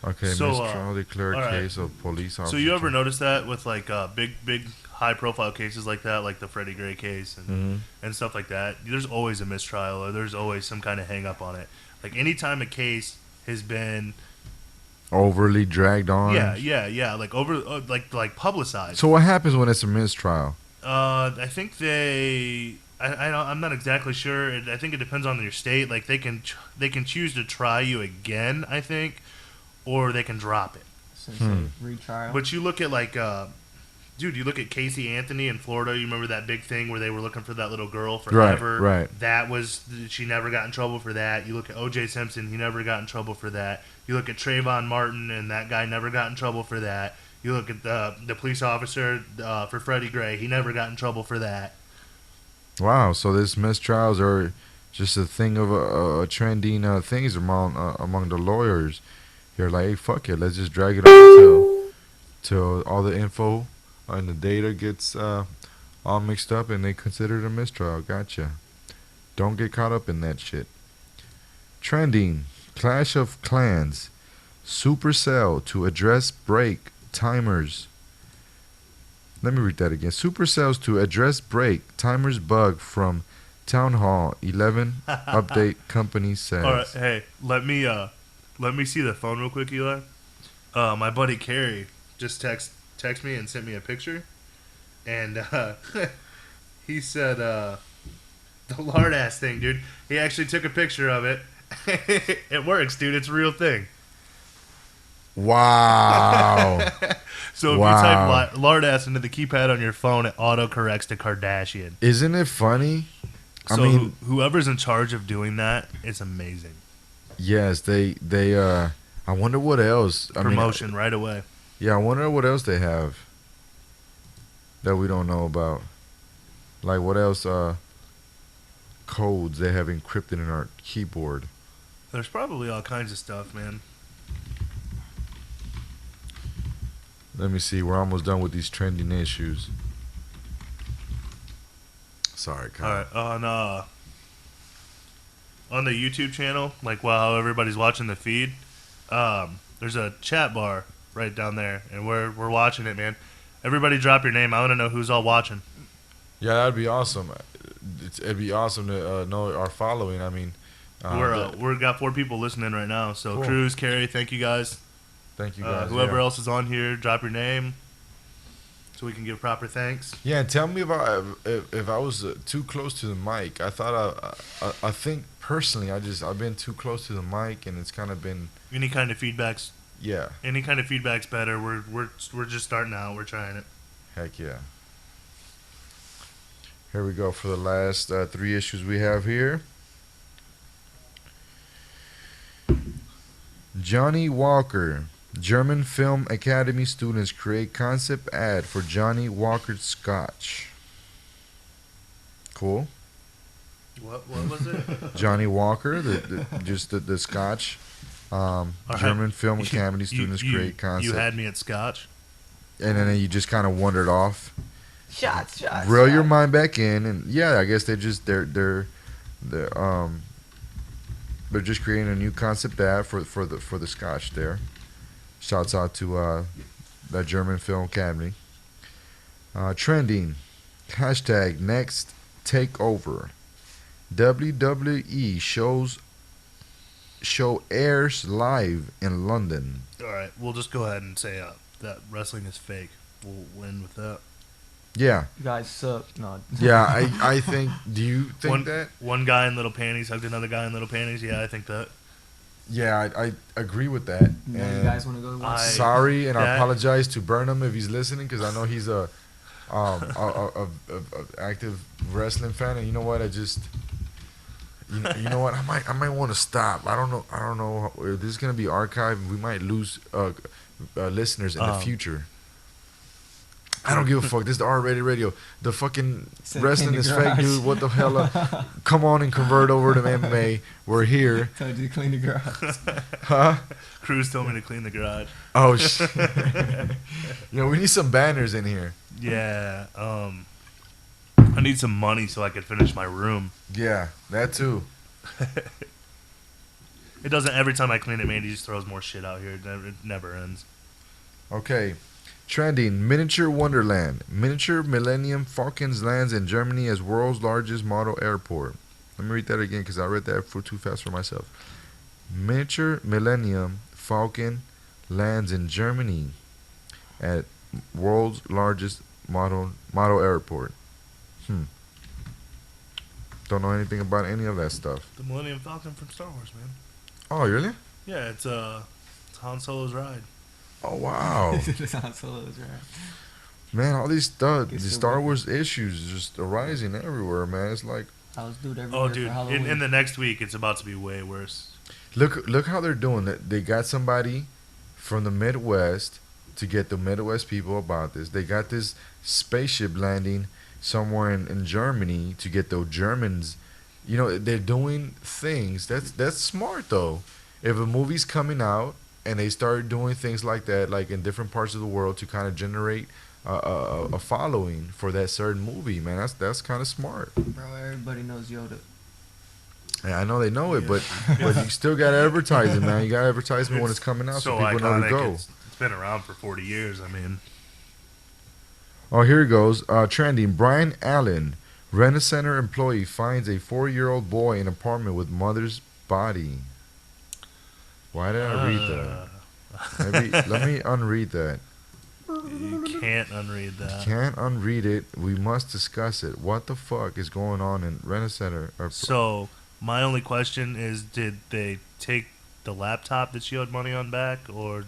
Okay, So, mistrial declared all right. case of police officer. So you ever notice that with like big high profile cases like that, like the Freddie Gray case Mm-hmm. and stuff like that? There's always a mistrial or there's always some kind of hang up on it. Like anytime a case has been Overly dragged on. yeah, like over like publicized. So what happens when it's a mistrial? I think I'm not exactly sure. I think it depends on your state. Like they can choose to try you again, I think, or they can drop it. Since a retrial. But you look at like, dude, you look at Casey Anthony in Florida. You remember that big thing where they were looking for that little girl forever? Right. She never got in trouble for that. You look at O.J. Simpson. He never got in trouble for that. You look at Trayvon Martin, and that guy never got in trouble for that. You look at the police officer for Freddie Gray. He never got in trouble for that. Wow. So these mistrials are just a thing of a trending things among the lawyers. You're like, hey, fuck it, let's just drag it on till all the info and the data gets all mixed up, and they consider it a mistrial. Gotcha. Don't get caught up in that shit. Trending. Clash of Clans. Supercell to address break timers. Let me read that again. Supercells to address break timers bug from Town Hall 11 update company says. All right, hey, let me see the phone real quick, Eli. My buddy Carrie just text me and sent me a picture, and he said the lard ass thing, dude. He actually took a picture of it. It works, dude. It's a real thing. Wow. So if Wow. you type lard ass into the keypad on your phone, it auto corrects to Kardashian. Isn't it funny? I So mean, whoever's in charge of doing that is amazing. yes, they I wonder what else. Promotion right away. Yeah, I wonder what else they have that we don't know about. Like what else codes they have encrypted in our keyboard. There's probably all kinds of stuff, man. Let me see. We're almost done with these trending issues. Sorry, Kyle. All right, on the YouTube channel, like while everybody's watching the feed, there's a chat bar right down there, and we're watching it, man. Everybody, drop your name. I want to know who's all watching. Yeah, that'd be awesome. It'd be awesome to know our following. I mean, We're got 4 people listening right now. So Cool. Cruz, Carrie, thank you guys. thank you guys. Whoever yeah. else is on here, drop your name, so we can give proper thanks. Yeah, and tell me if I was too close to the mic. I thought I think personally I've been too close to the mic, and it's kind of been Any kind of feedback's better. We're just starting out. We're trying it. heck yeah. Here we go for the last 3 issues we have here. Johnny Walker. German Film Academy students create concept ad for Johnny Walker Scotch. Cool. What was it? Johnny Walker, the Scotch. German Film Academy students create concept. You had me at Scotch. And then you just kind of wandered off. Shots. Reel your mind back in, and yeah, I guess they're they're just creating a new concept ad for the Scotch there. Shouts out to the German Film Academy. Trending hashtag next takeover. WWE show airs live in London. All right, we'll just go ahead and say that wrestling is fake. We'll win with that. Yeah, You guys suck. No. yeah. I think. Do you think that? One guy in little panties hugged another guy in little panties. Yeah, I think that. Yeah, I agree with that. Now And you guys want to go watch? sorry, and I that- apologize to Burnham if he's listening, because I know he's a active wrestling fan. And you know what? I just, you know what? I might want to stop. I don't know if this is gonna be archived. We might lose listeners in the future. I don't give a fuck. This is the R-rated radio. The fucking Said wrestling clean is the fake, garage. dude. What the hell? Come on and convert over to MMA. We're here. Told you to clean the garage. Huh? Cruz told me to clean the garage. Oh, shit. We need some banners in here. Yeah. I need some money so I could finish my room. Yeah, that too. It doesn't. Every time I clean it, Mandy just throws more shit out here. It never ends. Okay. Trending, Miniature Wonderland. Miniature Millennium Falcons lands in Germany as world's largest model airport. Let me read that again because I read that too fast for myself. Miniature Millennium Falcon lands in Germany at world's largest model airport. Don't know anything about any of that stuff. The Millennium Falcon from Star Wars, man. Oh, really? Yeah, it's Han Solo's ride. Oh, wow. This Han Solo's right. Man, all these Guess these the Star week- Wars issues just arising everywhere, man. It's like, I was dude everywhere Oh, for dude, Halloween. in the next week, it's about to be way worse. look how they're doing it. They got somebody from the Midwest to get the Midwest people about this. They got this spaceship landing somewhere in Germany to get the Germans. They're doing things. That's smart though. If a movie's coming out and they start doing things like that, like in different parts of the world, to kind of generate a following for that certain movie, man, that's kind of smart. Bro, everybody knows Yoda. Yeah, I know they know it, but you still got to advertise it, man. You got to advertise it when it's coming out so people know to iconic. go. It's been around for 40 years. I mean, Oh, here it goes. Trending. Brian Allen, Rent-A-Center employee, finds a 4-year-old boy in apartment with mother's body. Why did I read that? Maybe let me unread that. You can't unread that. Can't unread it. We must discuss it. What the fuck is going on in Rent-A-Center? So, my only question is, did they take the laptop that she owed money on back, or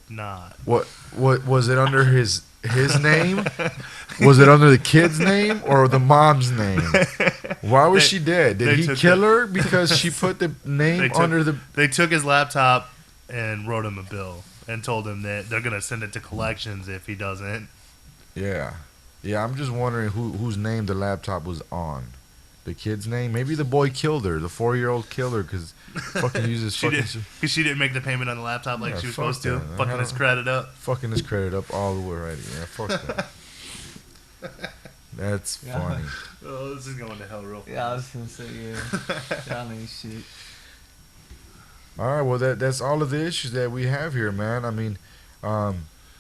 not? What was it under his name? Was it under the kid's name or the mom's name? Why was she dead? they Did he took kill her because she put the name under the? They took his laptop and wrote him a bill and told him that they're gonna send it to collections if he doesn't. Yeah. I'm just wondering whose name the laptop was on. The kid's name? Maybe the boy killed her. The 4-year-old killed her because fucking uses She fucking because she didn't make the payment on the laptop like Yeah, she was fuck supposed to. that. Fucking his credit up. fucking his credit up all the way right. Yeah, fuck that. That's Yeah. funny. Oh, this is going to hell real fast. Yeah, I was gonna say, yeah. Y'all ain't shit. All right, well that's all of the issues that we have here, man. I mean,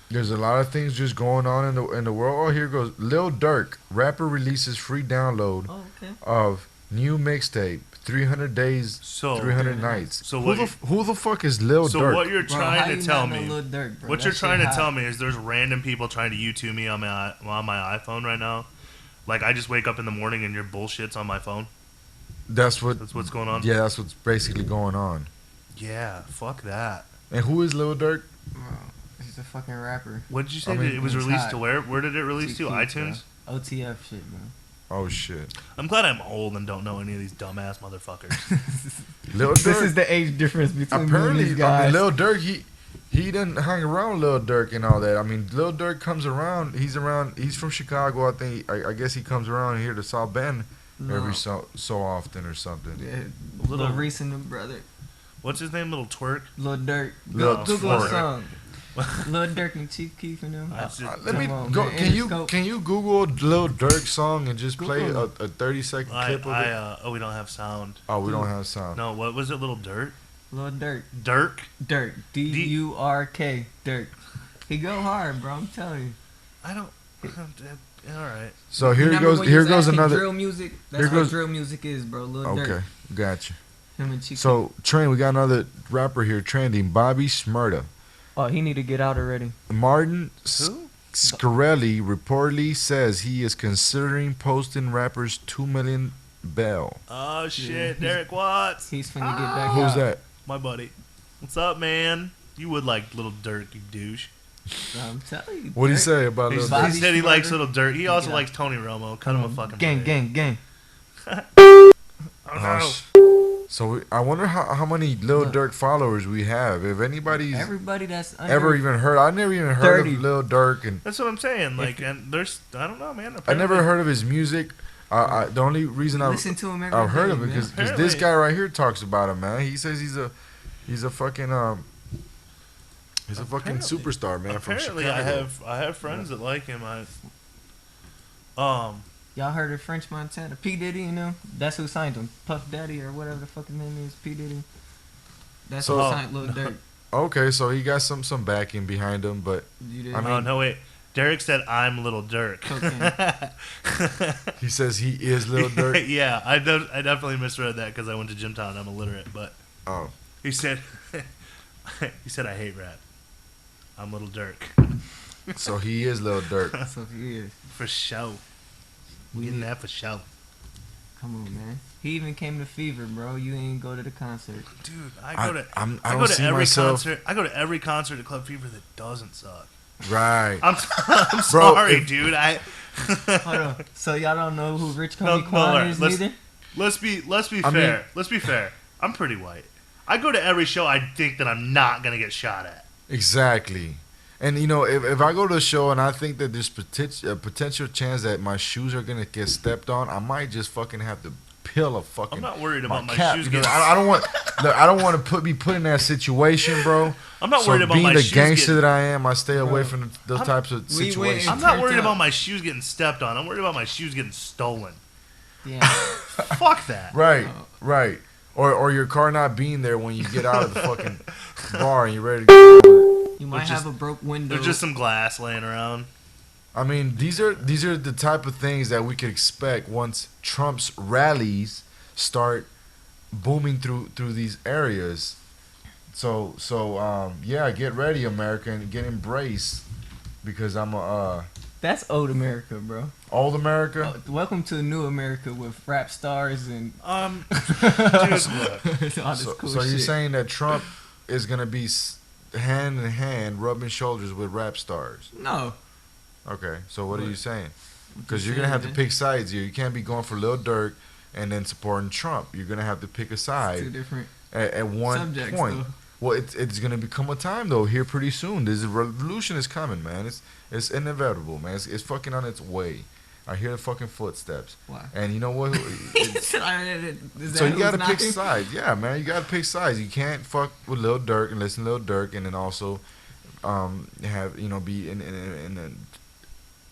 there's a lot of things just going on in the world. Oh, here goes. Lil Durk, rapper, releases free download Oh, okay. of new mixtape, 300 Days, So 300 Nights. So who what who the fuck is Lil So Durk? what you're Bro, how trying you to tell not know me? Lil Durk, bro? What That you're shit trying to hot. tell me is there's random people trying to YouTube me on my iPhone right now. Like I just wake up in the morning and your bullshit's on my phone. That's That's what's going on. Yeah, that's what's basically going on. Yeah, fuck that. And who is Lil Durk? Bro, he's a fucking rapper. What did you say? I mean, that it was it's released hot. to where? Where did it release to? TQ, iTunes. bro. OTF shit, bro. Oh shit. I'm glad I'm old and don't know any of these dumbass motherfuckers. Lil This is Durk. the age difference between me and Apparently, these I guys. mean, Lil Durk, he didn't hang around Lil Durk and all that. I mean, Lil Durk comes around. He's around. He's from Chicago. I think. I guess he comes around here to South Bend every so often or something. Yeah, Little- Lil Reese and the brother. What's his name? Little twerk. Lil Durk. Lil Google Twerk. a song. Lil Durk and Chief Keef and them. That's just- Let me Come on, go. man. Can you Google Lil Durk song and just play Google a 30-second clip of it? oh, we don't have sound. Oh, we don't have sound. No, what was it? Little Dirt? Lil Durk. Dirk? Durk. D-U-R-K. Durk. He go hard, bro. I'm telling you. I don't. All right. So here Remember goes. when you Here was goes asking another. drill music. That's here what goes- drill music is, bro. Lil Okay, Durk. gotcha. Him and Chief. So Train, we got another rapper here trending. Bobby Shmurda. Oh, he need to get out already. Martin Who? Scarelli reportedly says he is considering posting rappers 2 million bail. Oh, shit. Yeah. Derek Watts. He's finna get back Who's out. that? My buddy. What's up, man? You would like Little Dirk, you douche. I'm telling you. What do you Durk. say about He Lil Bobby Durk? said he Shmurda. likes Little Dirk. He also Yeah. likes Tony Romo. Cut him a fucking Gang, break. gang. Oh, Oh, no. So I wonder how many Lil Look. Durk followers we have. If anybody's Everybody that's under ever even heard, I never even heard 30. of Lil Durk, and That's what I'm saying. Like, and there's, I don't know, man. I never Apparently- heard of his music. The only reason listen to him every I've heard day, of it man. because this Apparently- guy right here talks about him, man. He says he's a fucking he's a fucking Apparently- superstar, man. From Apparently, Chicago. I have friends that like him. Y'all heard of French Montana? P Diddy, you know? That's who signed him. Puff Daddy or whatever the fuck his name is. P Diddy. That's So- who signed Lil Durk. Okay, so he got some backing behind him, but You did. I mean- Oh no, wait. Derek said I'm Little Dirk. he says he is Lil Durk. Yeah, I definitely misread that because I went to Gymtown and I'm illiterate. But Oh, he said he said I hate rap. I'm Little Dirk so he is Lil Durk. So he is. for show. We Getting need- that for show, Come on, man. He even came to Fever, bro. You ain't go to the concert. dude. I go I to don't see every myself. concert. I go to every concert at Club Fever that doesn't suck. Right. I'm Bro, sorry, if- dude. I Hold on. So y'all don't know who Rich No, Homie no, Quan alright, is let's- neither? let's be I fair. mean- Let's be fair. I'm pretty white. I go to every show I think that I'm not gonna get shot at. Exactly. And you know, if I go to a show and I think that there's a potential chance that my shoes are gonna get stepped on, I might just fucking have to peel a fucking. I'm not worried about my cap, shoes because getting. I don't want. Look, I don't want to be put in that situation, bro. I'm not So worried about being my the shoes gangster getting. that I am, I stay away Bro, from those I'm- types of we went situations. I'm not turned worried up. about my shoes getting stepped on. I'm worried about my shoes getting stolen. Yeah. Fuck that. Right, Oh. right. Or your car not being there when you get out of the fucking bar and you're ready to go. You might There's have just- a broke window. There's just some glass laying around. I mean, these are the type of things that we could expect once Trump's rallies start booming through these areas. So yeah, get ready, America, and get embraced, because I'm a That's old America, bro. old America. Welcome to new America with rap stars and Dude, look. all this So, cool so shit. you're saying that Trump is gonna be hand in hand rubbing shoulders with rap stars? No. Okay, so what are What? you saying? Because you're gonna have to pick sides here. You can't be going for Lil Durk and then supporting Trump. You're gonna have to pick a Two side different at one subjects, point. though. Well, it's gonna become a time though here pretty soon. This revolution is coming, man. It's inevitable, man. It's fucking on its way. I hear the fucking footsteps, Why? and you know what? So So you gotta pick sides, yeah, man. You gotta pick sides. You can't fuck with Lil Durk and listen to Lil Durk, and then also have be in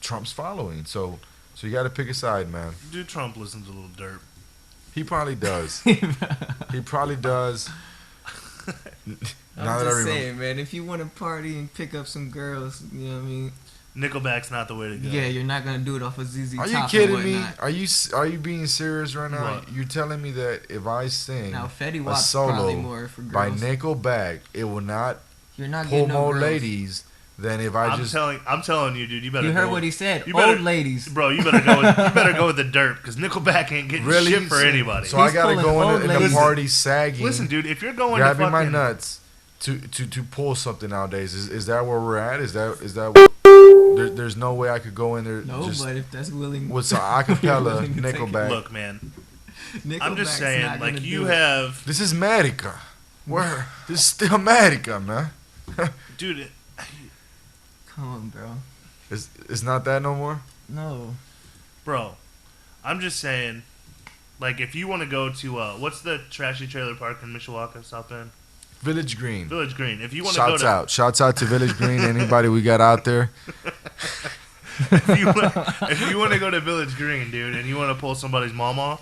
Trump's following. So you gotta pick a side, man. Dude, Trump listens a little dirt. He probably does. He probably does. I'm Now that I just remember, saying, man. If you want to party and pick up some girls, you know what I mean? Nickelback's not the way to go. Yeah, you're not gonna do it off of ZZ are Top you and kidding me? whatnot. Are you being serious right now? What? You're telling me that if I sing Now Fetty a Wap's solo probably more for by girls. Nickelback, it will not You're not pull getting no more girls. ladies than if I I'm just. telling you, dude. You better. You heard go, what he said. You better- Old ladies. bro. You better go with the dirt because Nickelback ain't getting Really? shit for anybody. So I He's gotta pulling go old in the ladies. party sagging, Listen, dude. If you're going grabbing to my fucking, nuts to pull something nowadays. Is that where we're at? Is that there's no way I could go in there No, just but if that's willing, with some acapella willing to take it. Nickelback. Look, man, I'm Nickelback's just not saying, gonna like, do you it. have, This is America. Where this is still America, man. dude. Come on, bro. It's not that no more. No. Bro, I'm just saying, like, if you want to go to what's the trashy trailer park in Mishawaka, South Bend? Village Green. Village Green. If you want to go Shouts to, out. Shouts out to Village Green. Anybody we got out there. if you want to go to Village Green, dude, and you want to pull somebody's mama,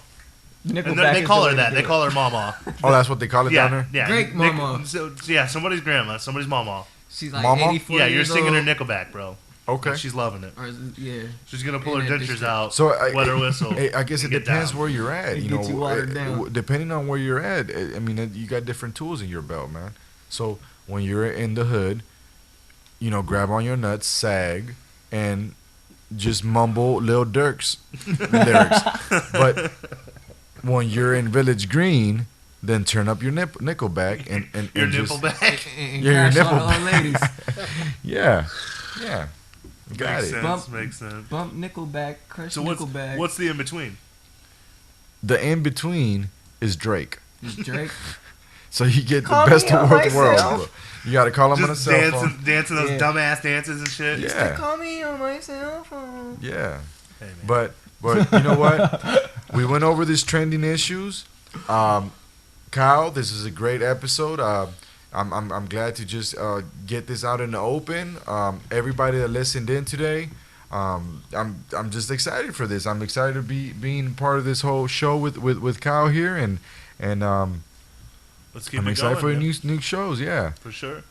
and Nickelback they is call the her way to that. do They it. call her mama. Oh, that's what they call it down there? Yeah. Great mama. Yeah, somebody's grandma, somebody's mama. She's like Mama? 84 Yeah, you're years singing her old. Nickelback, bro. Okay. She's loving it. Or is it, yeah. She's gonna pull her In that dentures district. out, So wet her whistle. I guess it and get depends down. where you're at. It You gets know, you watered down. depending on where you're at. I mean, you got different tools in your belt, man. So when you're in the hood, you know, grab on your nuts, sag, and just mumble Lil Durk's lyrics. But when you're in Village Green, then turn up your Nickelback and Your just, Nickelback. And Yeah, your crash all nipple- the old ladies. yeah, yeah, got Makes it. sense. Bump- Makes sense. Bump Nickelback, crush So Nickelback. what's the in between? The in between is Drake. Is Drake? So you get Call the best me on of both myself. worlds. You got to call him on a Just cell phone. dancing those Yeah. dumbass dances and shit. Yeah. Call me on my cell phone. Yeah. Hey, man. But you know what? We went over these trending issues. Kyle, this is a great episode. I'm glad to just get this out in the open. Everybody that listened in today, I'm just excited for this. I'm excited to be being part of this whole show with Kyle here, and Let's keep I'm it excited going, for man. new shows. Yeah. For sure.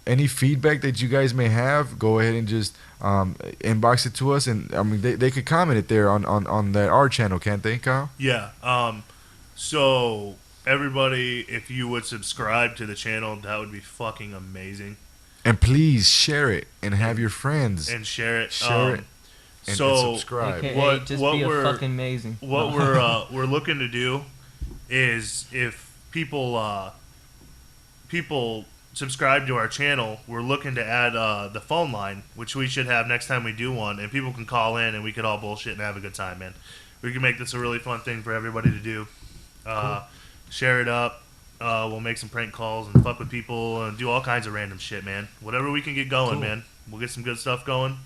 Any feedback that you guys may have, go ahead and just inbox it to us, and I mean they could comment it there on that our channel, can't they, Kyle? Yeah. So everybody, if you would subscribe to the channel, that would be fucking amazing. And please share it and have your friends And share it. Share it and so subscribe. AKA What- just what be a we're- fucking amazing. what we're looking to do is if people subscribe to our channel, we're looking to add the phone line, which we should have next time we do one, and people can call in and we could all bullshit and have a good time, man. We can make this a really fun thing for everybody to do. Share it up. We'll make some prank calls and fuck with people and do all kinds of random shit, man. Whatever we can get going, Cool. man. We'll get some good stuff going.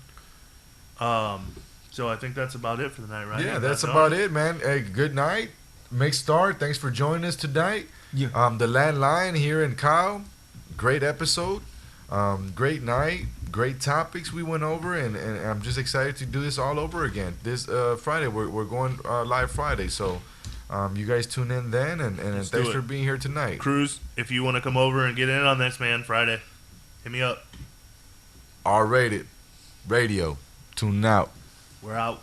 So I think that's about it for the night, right? Yeah, that's about it, man. Hey, good night. Make start. Thanks for joining us tonight. Yeah. The Landline here in Kyle. Great episode. Great night. Great topics we went over, and I'm just excited to do this all over again. This Friday, we're going live Friday, so you guys tune in then, and Let's do thanks it. for being here tonight. Cruz, if you want to come over and get in on this, man, Friday, hit me up. R-rated radio. Tune out. We're out.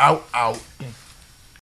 Out. Yeah.